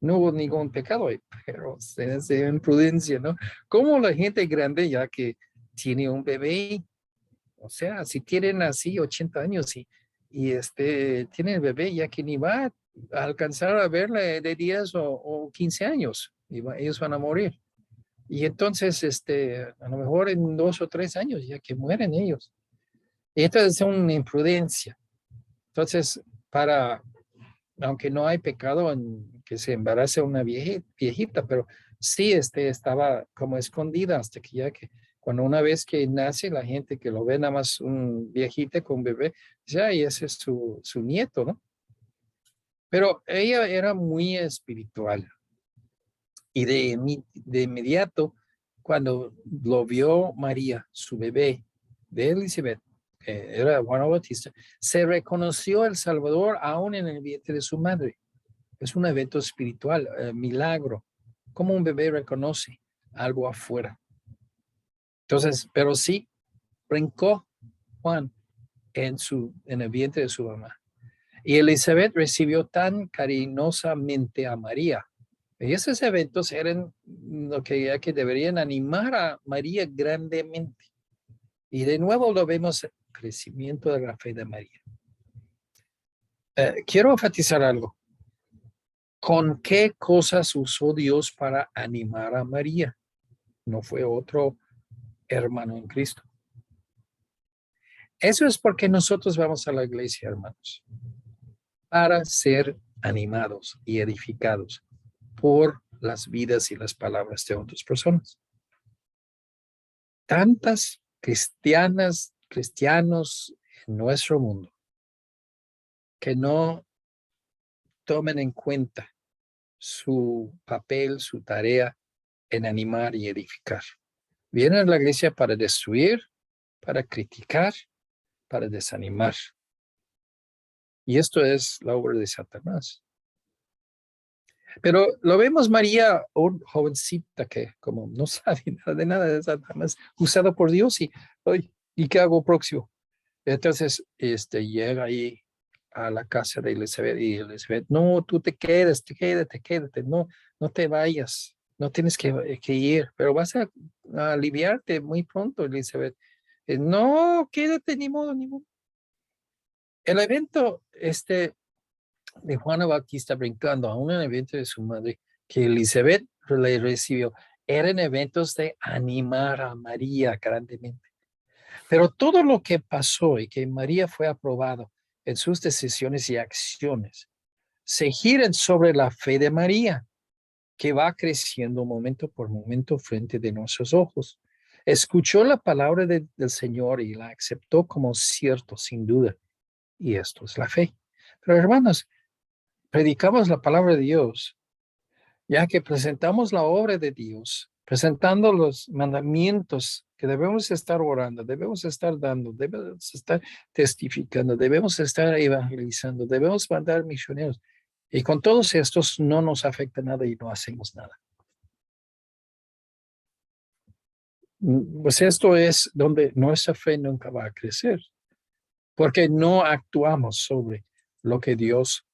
No hubo ningún pecado ahí, pero es de imprudencia, ¿no? Como la gente grande ya que tiene un bebé, o sea, si tienen así 80 años y tiene el bebé ya que ni va a alcanzar a verle de 10 o 15 años, ellos van a morir. Y entonces, a lo mejor en 2 o 3 años ya que mueren ellos. Y esto es una imprudencia. Entonces, aunque no hay pecado en que se embarace una viejita, pero sí estaba como escondida hasta que ya que cuando una vez que nace la gente que lo ve nada más un viejita con un bebé, ya y ese es su nieto, ¿no? Pero ella era muy espiritual y de inmediato cuando lo vio María, su bebé de Elizabeth, que era Juan Bautista, se reconoció el Salvador aún en el vientre de su madre. Es un evento espiritual, milagro. Como un bebé reconoce algo afuera. Entonces, pero sí, brincó Juan en el vientre de su mamá. Y Elizabeth recibió tan cariñosamente a María. Y esos eventos eran lo que deberían animar a María grandemente. Y de nuevo lo vemos, el crecimiento de la fe de María. Quiero enfatizar algo. ¿Con qué cosas usó Dios para animar a María? No fue otro hermano en Cristo. Eso es porque nosotros vamos a la iglesia, hermanos, para ser animados y edificados por las vidas y las palabras de otras personas. Tantas cristianos en nuestro mundo que no tomen en cuenta su papel, su tarea en animar y edificar. Vienen a la iglesia para destruir, para criticar, para desanimar. Y esto es la obra de Satanás. Pero lo vemos María, un jovencita que como no sabe nada de Satanás, usado por Dios ¿y qué hago próximo? Entonces, llega ahí a la casa de Elizabeth y Elizabeth, no, tú quédate, no te vayas, no tienes que ir, pero vas a aliviarte muy pronto, Elizabeth. No, quédate, ni modo, ni modo. El evento, de Juana Bautista brincando a un evento de su madre que Elizabeth le recibió, eran eventos de animar a María grandemente. Pero todo lo que pasó y que María fue aprobado en sus decisiones y acciones se giran sobre la fe de María, que va creciendo momento por momento frente de nuestros ojos. Escuchó la palabra del Señor y la aceptó como cierto, sin duda. Y esto es la fe. Pero hermanos, predicamos la palabra de Dios, ya que presentamos la obra de Dios, presentando los mandamientos que debemos estar orando, debemos estar dando, debemos estar testificando, debemos estar evangelizando, debemos mandar misioneros. Y con todos estos no nos afecta nada y no hacemos nada. Pues esto es donde nuestra fe nunca va a crecer, porque no actuamos sobre lo que Dios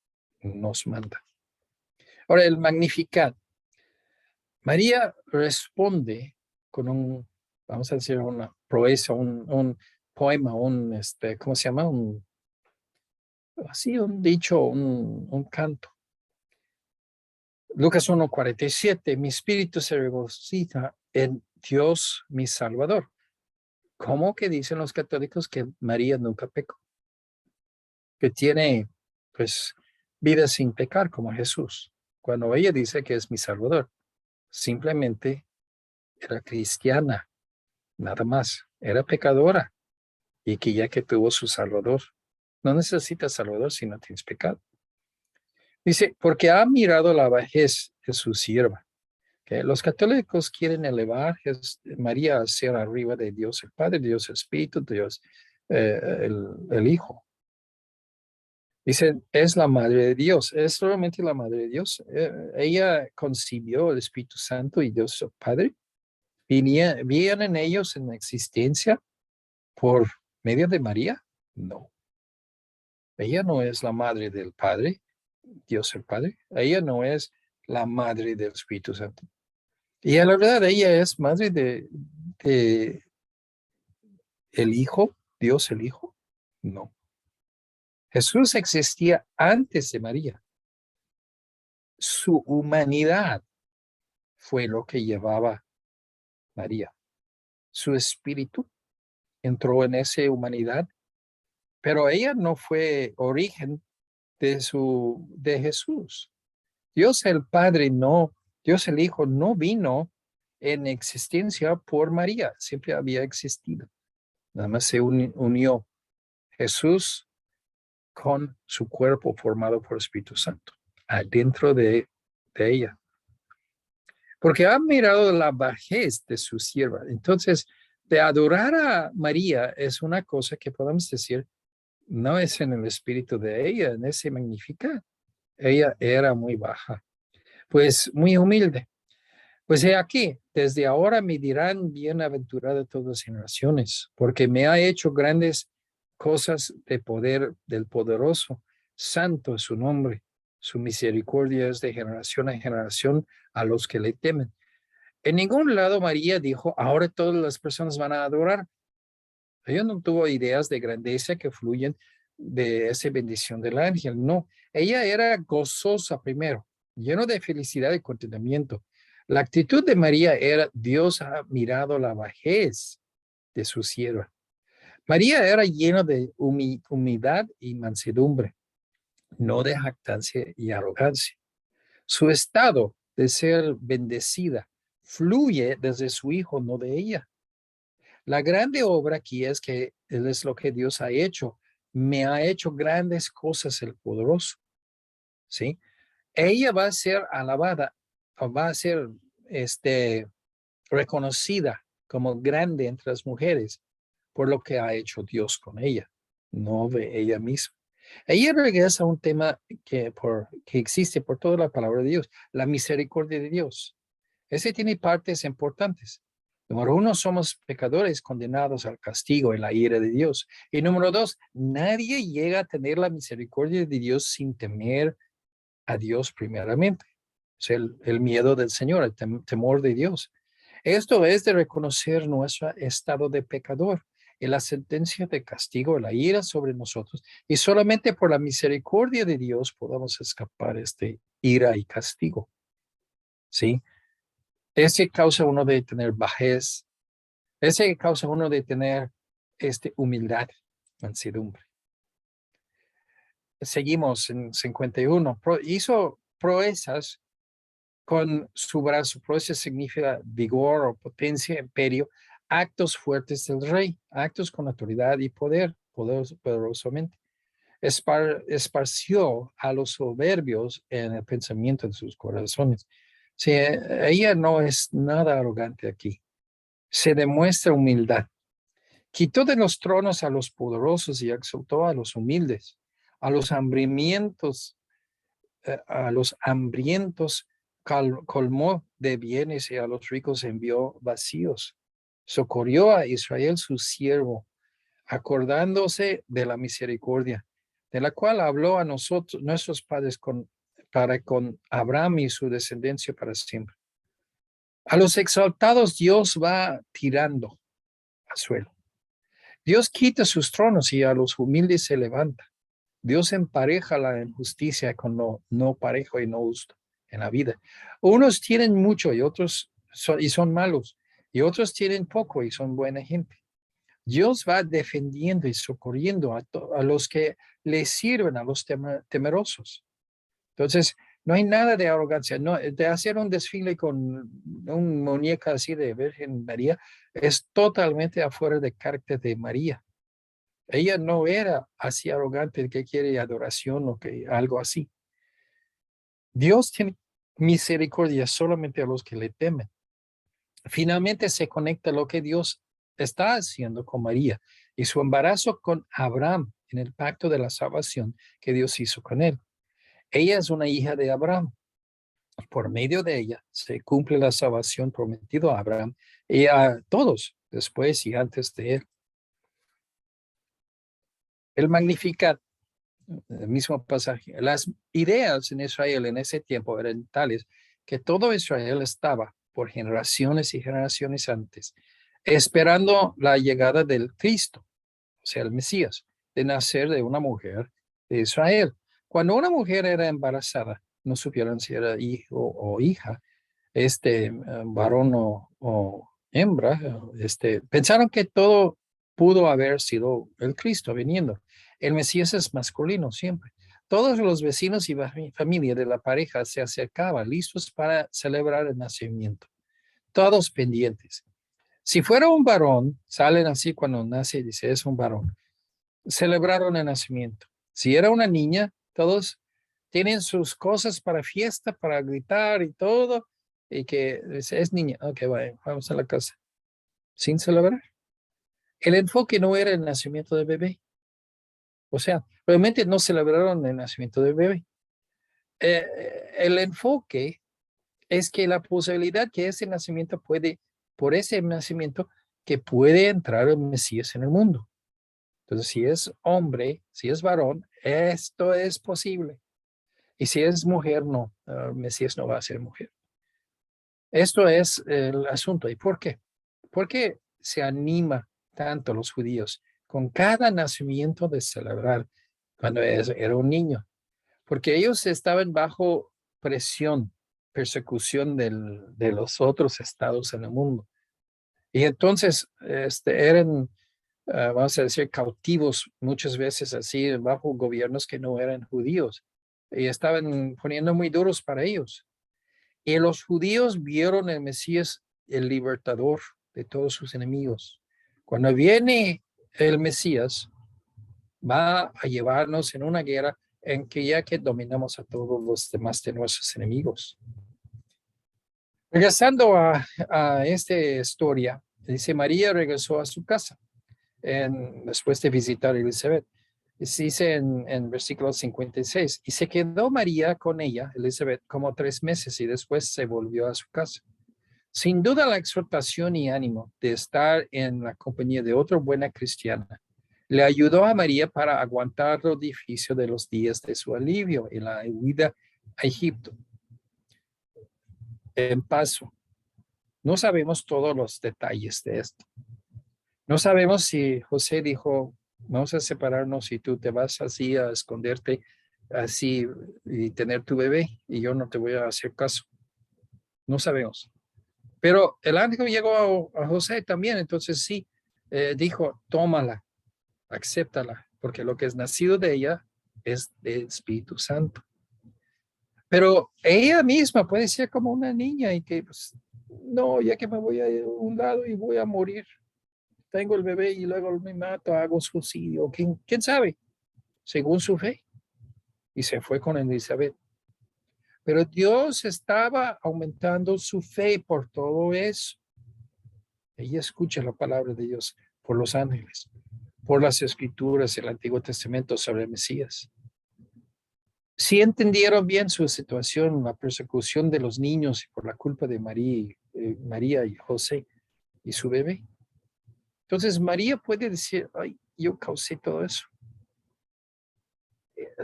nos manda. Ahora, el Magnificat. María responde con vamos a decir, una proeza, un poema, ¿cómo se llama? Un dicho, un canto. Lucas 1:47, mi espíritu se regocija en Dios mi Salvador. ¿Cómo que dicen los católicos que María nunca pecó? Que tiene, pues, vida sin pecar como Jesús. Cuando ella dice que es mi Salvador, simplemente era cristiana, nada más. Era pecadora y que ya que tuvo su Salvador, no necesitas Salvador si no tienes pecado. Dice, porque ha mirado la bajez de su sierva. Que los católicos quieren elevar a María a ser arriba de Dios el Padre, Dios el Espíritu, Dios el Hijo. Dice, es la madre de Dios, es realmente la madre de Dios. Ella concibió el Espíritu Santo y Dios el Padre. ¿Vienen ellos en existencia por medio de María? No. Ella no es la madre del Padre, Dios el Padre. Ella no es la madre del Espíritu Santo. Y a la verdad, ella es madre de el Hijo, Dios el Hijo. No. Jesús existía antes de María. Su humanidad fue lo que llevaba María. Su espíritu entró en esa humanidad, pero ella no fue origen de Jesús. Dios el Padre no, Dios el Hijo no vino en existencia por María, siempre había existido. Nada más se unió Jesús con su cuerpo formado por Espíritu Santo, adentro de ella. Porque ha mirado la bajez de su sierva. Entonces, de adorar a María es una cosa que podemos decir, no es en el espíritu de ella, en ese Magnificat. Ella era muy baja, pues muy humilde. Pues he aquí, desde ahora me dirán bienaventurada todas las generaciones, porque me ha hecho grandes cosas de poder del poderoso. Santo es su nombre. Su misericordia es de generación a generación a los que le temen. En ningún lado María dijo, ahora todas las personas van a adorar. Ella no tuvo ideas de grandeza que fluyen de esa bendición del ángel. No, ella era gozosa primero, lleno de felicidad y contentamiento. La actitud de María era, Dios ha mirado la bajez de su sierva. María era llena de humildad y mansedumbre, no de jactancia y arrogancia. Su estado de ser bendecida fluye desde su hijo, no de ella. La grande obra aquí es que Él es lo que Dios ha hecho. Me ha hecho grandes cosas el poderoso. ¿Sí? Ella va a ser alabada, o va a ser reconocida como grande entre las mujeres por lo que ha hecho Dios con ella, no de ella misma. Ella regresa a un tema que existe por toda la palabra de Dios, la misericordia de Dios. Ese tiene partes importantes. Número uno, somos pecadores condenados al castigo y la ira de Dios. Y número dos, nadie llega a tener la misericordia de Dios sin temer a Dios primeramente. Es el miedo del Señor, el temor de Dios. Esto es de reconocer nuestro estado de pecador y la sentencia de castigo, la ira sobre nosotros. Y solamente por la misericordia de Dios podamos escapar este ira y castigo. ¿Sí? Ese causa uno de tener bajez. Ese causa uno de tener humildad, mansedumbre. seguimos en 51. Hizo proezas con su brazo. Proezas significa vigor o potencia, imperio, actos fuertes del rey, actos con autoridad y poder, poderosamente. Esparció a los soberbios en el pensamiento de sus corazones. Sí, ella no es nada arrogante aquí. Se demuestra humildad. Quitó de los tronos a los poderosos y exaltó a los humildes. A los hambrientos, colmó de bienes y a los ricos envió vacíos. Socorrió a Israel su siervo, acordándose de la misericordia, de la cual habló a nosotros, nuestros padres, para con Abraham y su descendencia para siempre. A los exaltados Dios va tirando al suelo. Dios quita sus tronos y a los humildes se levanta. Dios empareja la injusticia con lo no parejo y no justo en la vida. Unos tienen mucho y otros son malos, y otros tienen poco y son buena gente. Dios va defendiendo y socorriendo a los que le sirven, a los temerosos. Entonces, no hay nada de arrogancia. No, de hacer un desfile con una muñeca así de Virgen María es totalmente afuera de carácter de María. Ella no era así arrogante que quiere adoración o que algo así. Dios tiene misericordia solamente a los que le temen. Finalmente se conecta lo que Dios está haciendo con María y su embarazo con Abraham en el pacto de la salvación que Dios hizo con él. Ella es una hija de Abraham. Por medio de ella se cumple la salvación prometida a Abraham y a todos después y antes de él. El Magnificat, el mismo pasaje. Las ideas en Israel en ese tiempo eran tales que todo Israel estaba por generaciones y generaciones antes, esperando la llegada del Cristo, o sea, el Mesías, de nacer de una mujer de Israel. Cuando una mujer era embarazada, no supieron si era hijo o hija, varón o hembra, pensaron que todo pudo haber sido el Cristo viniendo. El Mesías es masculino siempre. Todos los vecinos y familia de la pareja se acercaban listos para celebrar el nacimiento, todos pendientes. Si fuera un varón, salen así cuando nace y dice es un varón. Celebraron el nacimiento. Si era una niña, todos tienen sus cosas para fiesta, para gritar y todo, y que es niña, ok, vamos a la casa, sin celebrar. El enfoque no era el nacimiento del bebé. O sea, realmente no celebraron el nacimiento del bebé. El enfoque es que la posibilidad que ese nacimiento por ese nacimiento, que puede entrar el Mesías en el mundo. Entonces, si es hombre, si es varón, esto es posible. Y si es mujer, no, el Mesías no va a ser mujer. Esto es el asunto. ¿Y por qué? ¿Por qué se anima tanto los judíos con cada nacimiento de celebrar cuando era un niño? Porque ellos estaban bajo presión, persecución de los otros estados en el mundo. Y entonces eran, vamos a decir, cautivos muchas veces así, bajo gobiernos que no eran judíos. Y estaban poniendo muy duros para ellos. Y los judíos vieron el Mesías, el libertador de todos sus enemigos. Cuando viene el Mesías, va a llevarnos en una guerra en que ya que dominamos a todos los demás de nuestros enemigos. Regresando a esta historia, dice María regresó a su casa después de visitar a Elizabeth. Dice en versículo 56, y se quedó María con ella, Elizabeth, como 3 meses y después se volvió a su casa. Sin duda la exhortación y ánimo de estar en la compañía de otra buena cristiana le ayudó a María para aguantar lo difícil de los días de su alivio y la huida a Egipto. En paso, no sabemos todos los detalles de esto. No sabemos si José dijo, vamos a separarnos y tú te vas así a esconderte así y tener tu bebé y yo no te voy a hacer caso. No sabemos. Pero el ángel llegó a José también, entonces sí, dijo, tómala, acéptala, porque lo que es nacido de ella es del Espíritu Santo. Pero ella misma puede ser como una niña y que, pues, no, ya que me voy a un lado y voy a morir, tengo el bebé y luego me mato, hago suicidio, ¿quién sabe? Según su fe. Y se fue con Elizabeth. Pero Dios estaba aumentando su fe por todo eso. Ella escucha la palabra de Dios por los ángeles, por las escrituras del Antiguo Testamento sobre el Mesías. Si entendieron bien su situación, la persecución de los niños por la culpa de María y José y su bebé. Entonces María puede decir, ay, yo causé todo eso.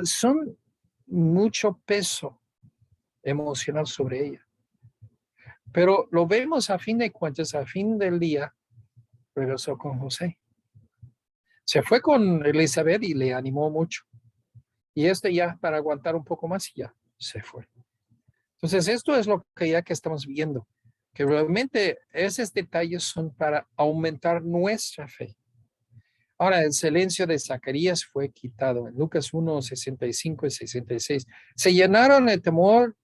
Son mucho peso emocional sobre ella. Pero lo vemos a fin de cuentas, a fin del día, regresó con José. Se fue con Elizabeth y le animó mucho. Y ya para aguantar un poco más y ya se fue. Entonces esto es lo que ya que estamos viendo, que realmente esos detalles son para aumentar nuestra fe. Ahora, el silencio de Zacarías fue quitado en Lucas 1, 65 y 66. Se llenaron de temor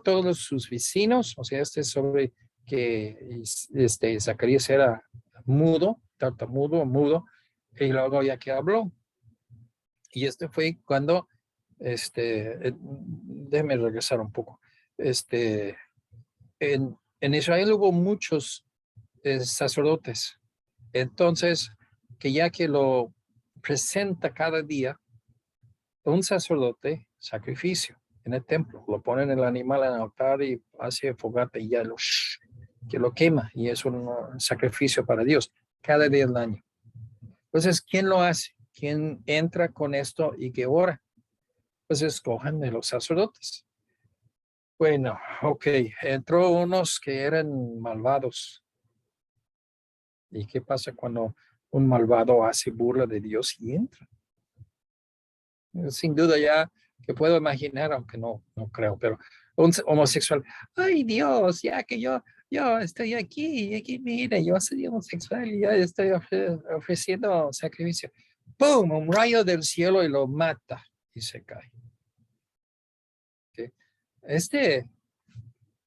todos sus vecinos, o sea, sobre que Zacarías era mudo, tartamudo, mudo, y luego ya que habló. Y fue cuando, déjeme regresar un poco. En Israel hubo muchos sacerdotes. Entonces, que ya que lo presenta cada día un sacerdote sacrificio en el templo, lo ponen el animal en el altar y hace fogata y ya que lo quema y es un sacrificio para Dios cada día del año. Entonces, ¿quién lo hace? ¿Quién entra con esto y que ora? Pues escojan de los sacerdotes. Bueno, ok, entró unos que eran malvados. ¿Y qué pasa cuando un malvado hace burla de Dios y entra? Sin duda ya que puedo imaginar, aunque no creo, pero un homosexual, ay Dios, ya que yo estoy aquí, mire, yo soy homosexual y ya estoy ofreciendo sacrificio. ¡Pum! Un rayo del cielo y lo mata y se cae. ¿Okay? Este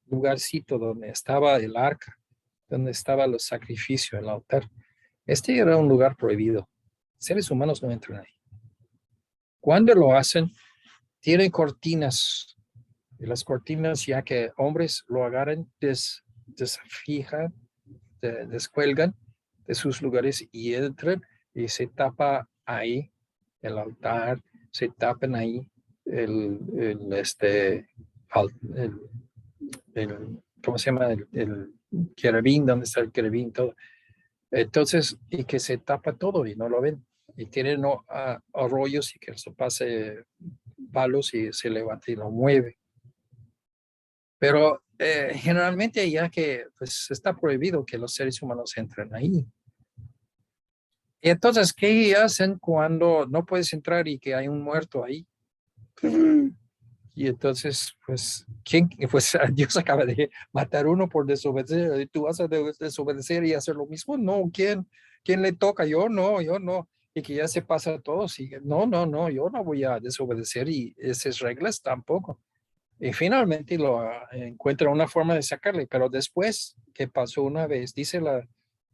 lugarcito donde estaba el arca, donde estaban los sacrificios, el altar, era un lugar prohibido. Seres humanos no entran ahí. Cuando lo hacen, tienen cortinas. Y las cortinas, ya que hombres lo agarran, desfijan, descuelgan de sus lugares y entran y se tapa ahí el altar, se tapan ahí ¿cómo se llama? El querubín, ¿dónde está el querubín? Todo. Entonces, y que se tapa todo y no lo ven. Y tienen arroyos y que eso pase palos y se levanta y lo mueve. Pero generalmente ya que pues está prohibido que los seres humanos entren ahí. Y entonces, ¿qué hacen cuando no puedes entrar y que hay un muerto ahí? Y entonces, pues, Pues Dios acaba de matar uno por desobedecer. ¿Y tú vas a desobedecer y hacer lo mismo? No, ¿quién le toca? Yo no. Y que ya se pasa todo. Sigue. No, yo no voy a desobedecer y esas reglas tampoco. Y finalmente encuentra una forma de sacarle, pero después que pasó una vez, dice la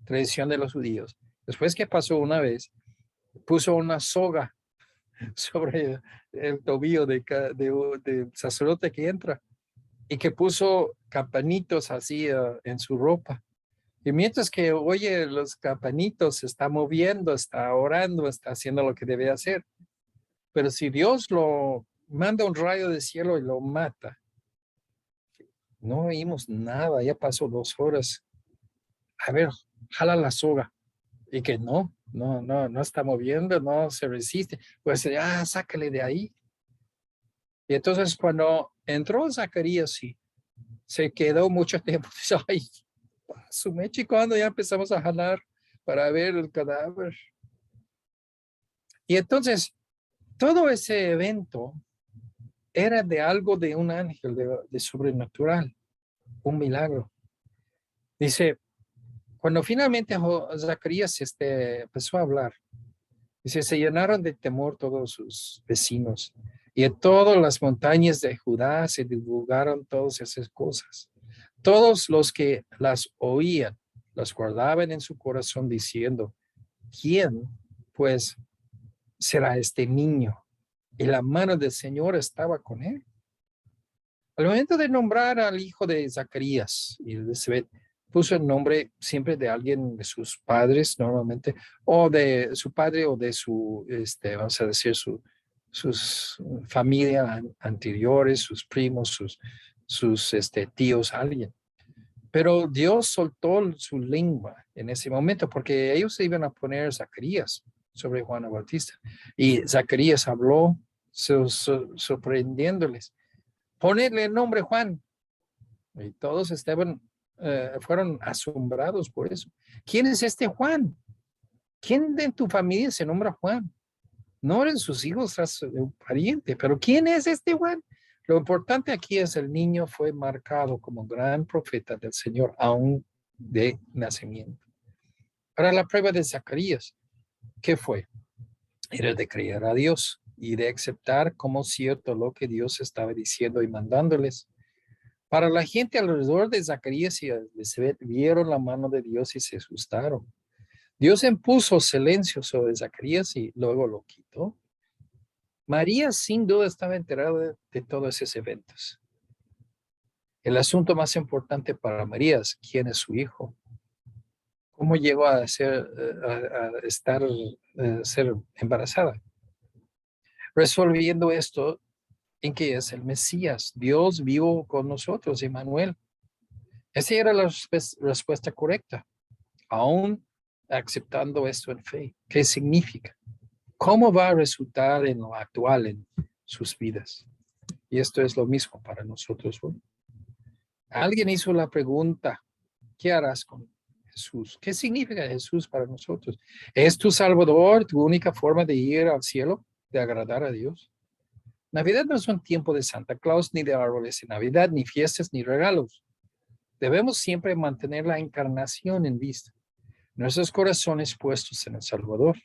tradición de los judíos, después que pasó una vez, puso una soga sobre el tobillo de sacerdote que entra y que puso campanitos así en su ropa. Y mientras que oye los campanitos, se está moviendo, está orando, está haciendo lo que debe hacer. Pero si Dios lo manda un rayo de cielo y lo mata, no oímos nada, ya pasó 2 horas. A ver, jala la soga. Y que no está moviendo, no se resiste. Pues, sácale de ahí. Y entonces cuando entró Zacarías, sí, se quedó mucho tiempo. Ay, su mecha, y cuando ya empezamos a jalar para ver el cadáver. Y entonces, todo ese evento era de algo de un ángel, de sobrenatural, un milagro. Dice, cuando finalmente Zacarías empezó a hablar, Dice, se llenaron de temor todos sus vecinos y en todas las montañas de Judá se divulgaron todas esas cosas. Todos los que las oían, las guardaban en su corazón diciendo, ¿quién, pues, será este niño? Y la mano del Señor estaba con él. Al momento de nombrar al hijo de Zacarías y Elizabeth, puso el nombre siempre de alguien de sus padres, normalmente, o de su padre o de su, vamos a decir, sus familias anteriores, sus primos, sus tíos, alguien. Pero Dios soltó su lengua en ese momento porque ellos se iban a poner Zacarías sobre Juan el Bautista. Y Zacarías habló sorprendiéndoles. Ponerle el nombre Juan. Y todos fueron asombrados por eso. ¿Quién es este Juan? ¿Quién de tu familia se nombra Juan? No eran sus hijos, tras un pariente, pero ¿quién es este Juan? Lo importante aquí es el niño fue marcado como gran profeta del Señor, aún de nacimiento. Para la prueba de Zacarías, ¿qué fue? Era de creer a Dios y de aceptar como cierto lo que Dios estaba diciendo y mandándoles. Para la gente alrededor de Zacarías y Elizabeth vieron la mano de Dios y se asustaron. Dios impuso silencio sobre Zacarías y luego lo quitó. María sin duda estaba enterada de todos esos eventos. El asunto más importante para María es quién es su hijo. ¿Cómo llegó a ser embarazada? Resolviendo esto en que es el Mesías, Dios vivo con nosotros, Emmanuel. Esa era la respuesta correcta, aún aceptando esto en fe. ¿Qué significa? ¿Cómo va a resultar en lo actual en sus vidas? Y esto es lo mismo para nosotros hoy. Alguien hizo la pregunta, ¿qué harás con Jesús? ¿Qué significa Jesús para nosotros? ¿Es tu Salvador, tu única forma de ir al cielo, de agradar a Dios? Navidad no es un tiempo de Santa Claus, ni de árboles de Navidad, ni fiestas, ni regalos. Debemos siempre mantener la encarnación en vista, nuestros corazones puestos en el Salvador.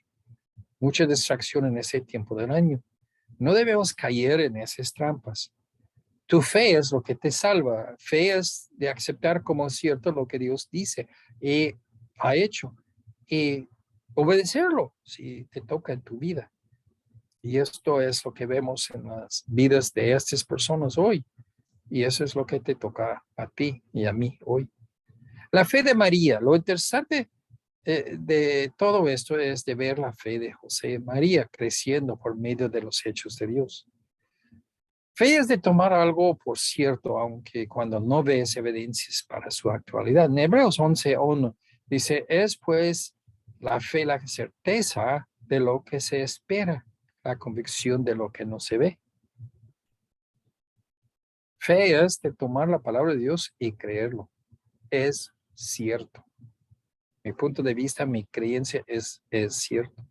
Mucha distracción en ese tiempo del año. No debemos caer en esas trampas. Tu fe es lo que te salva. Fe es de aceptar como cierto lo que Dios dice y ha hecho y obedecerlo si te toca en tu vida. Y esto es lo que vemos en las vidas de estas personas hoy. Y eso es lo que te toca a ti y a mí hoy. La fe de María. Lo interesante de todo esto es de ver la fe de José y María creciendo por medio de los hechos de Dios. Fe es de tomar algo por cierto, aunque cuando no ves evidencias para su actualidad. En Hebreos 11:1 dice, es pues la fe la certeza de lo que se espera, la convicción de lo que no se ve. Fe es de tomar la palabra de Dios y creerlo. Es cierto. Mi punto de vista, mi creencia es cierto.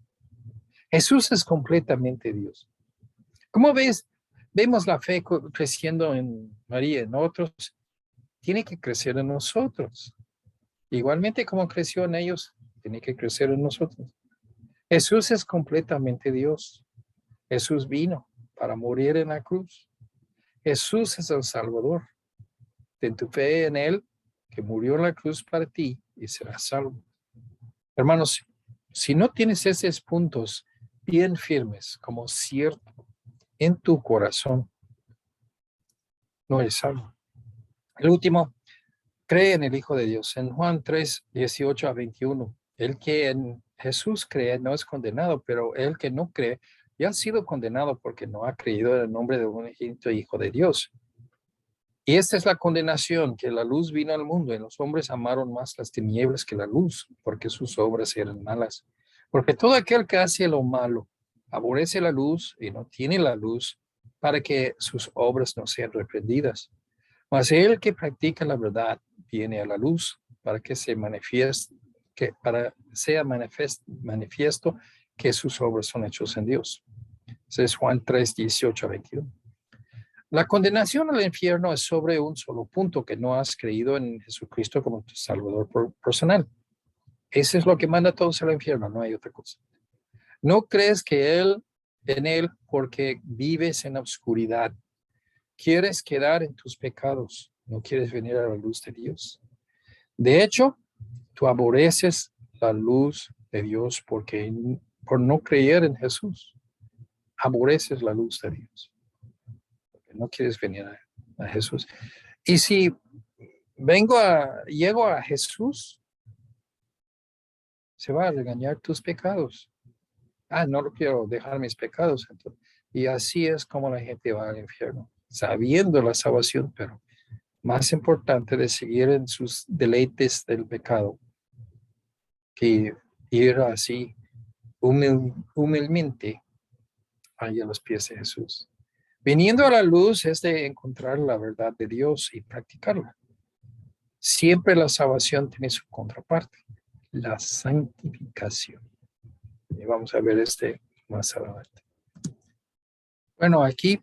Jesús es completamente Dios. ¿Cómo ves? Vemos la fe creciendo en María, en otros. Tiene que crecer en nosotros. Igualmente como creció en ellos, tiene que crecer en nosotros. Jesús es completamente Dios. Jesús vino para morir en la cruz. Jesús es el Salvador. Ten tu fe en Él, que murió en la cruz para ti y serás salvo. Hermanos, si no tienes esos puntos bien firmes como cierto en tu corazón, no eres salvo. El último, cree en el Hijo de Dios. En Juan 3:18-21, el que en Jesús cree no es condenado, pero el que no cree ya ha sido condenado porque no ha creído en el nombre de un unigénito Hijo de Dios. Y esta es la condenación, que la luz vino al mundo y los hombres amaron más las tinieblas que la luz, porque sus obras eran malas. Porque todo aquel que hace lo malo aborrece la luz y no tiene la luz para que sus obras no sean reprendidas. Mas el que practica la verdad viene a la luz para que sea manifiesto que sus obras son hechos en Dios. Ese es Juan 3:18-21. La condenación al infierno es sobre un solo punto, que no has creído en Jesucristo como tu Salvador personal. Eso es lo que manda a todos al infierno, no hay otra cosa. No crees que en él porque vives en la oscuridad. Quieres quedar en tus pecados. No quieres venir a la luz de Dios. De hecho, tú aborreces la luz de Dios por no creer en Jesús. Aborreces la luz de Dios. Porque no quieres venir a Jesús. Y si llego a Jesús, se va a regañar tus pecados. No lo quiero dejar mis pecados. Entonces, y así es como la gente va al infierno, sabiendo la salvación, pero más importante de seguir en sus deleites del pecado que ir así humildemente ahí a los pies de Jesús. Viniendo a la luz es de encontrar la verdad de Dios y practicarla. Siempre la salvación tiene su contraparte, la santificación. Y vamos a ver más adelante. Bueno, aquí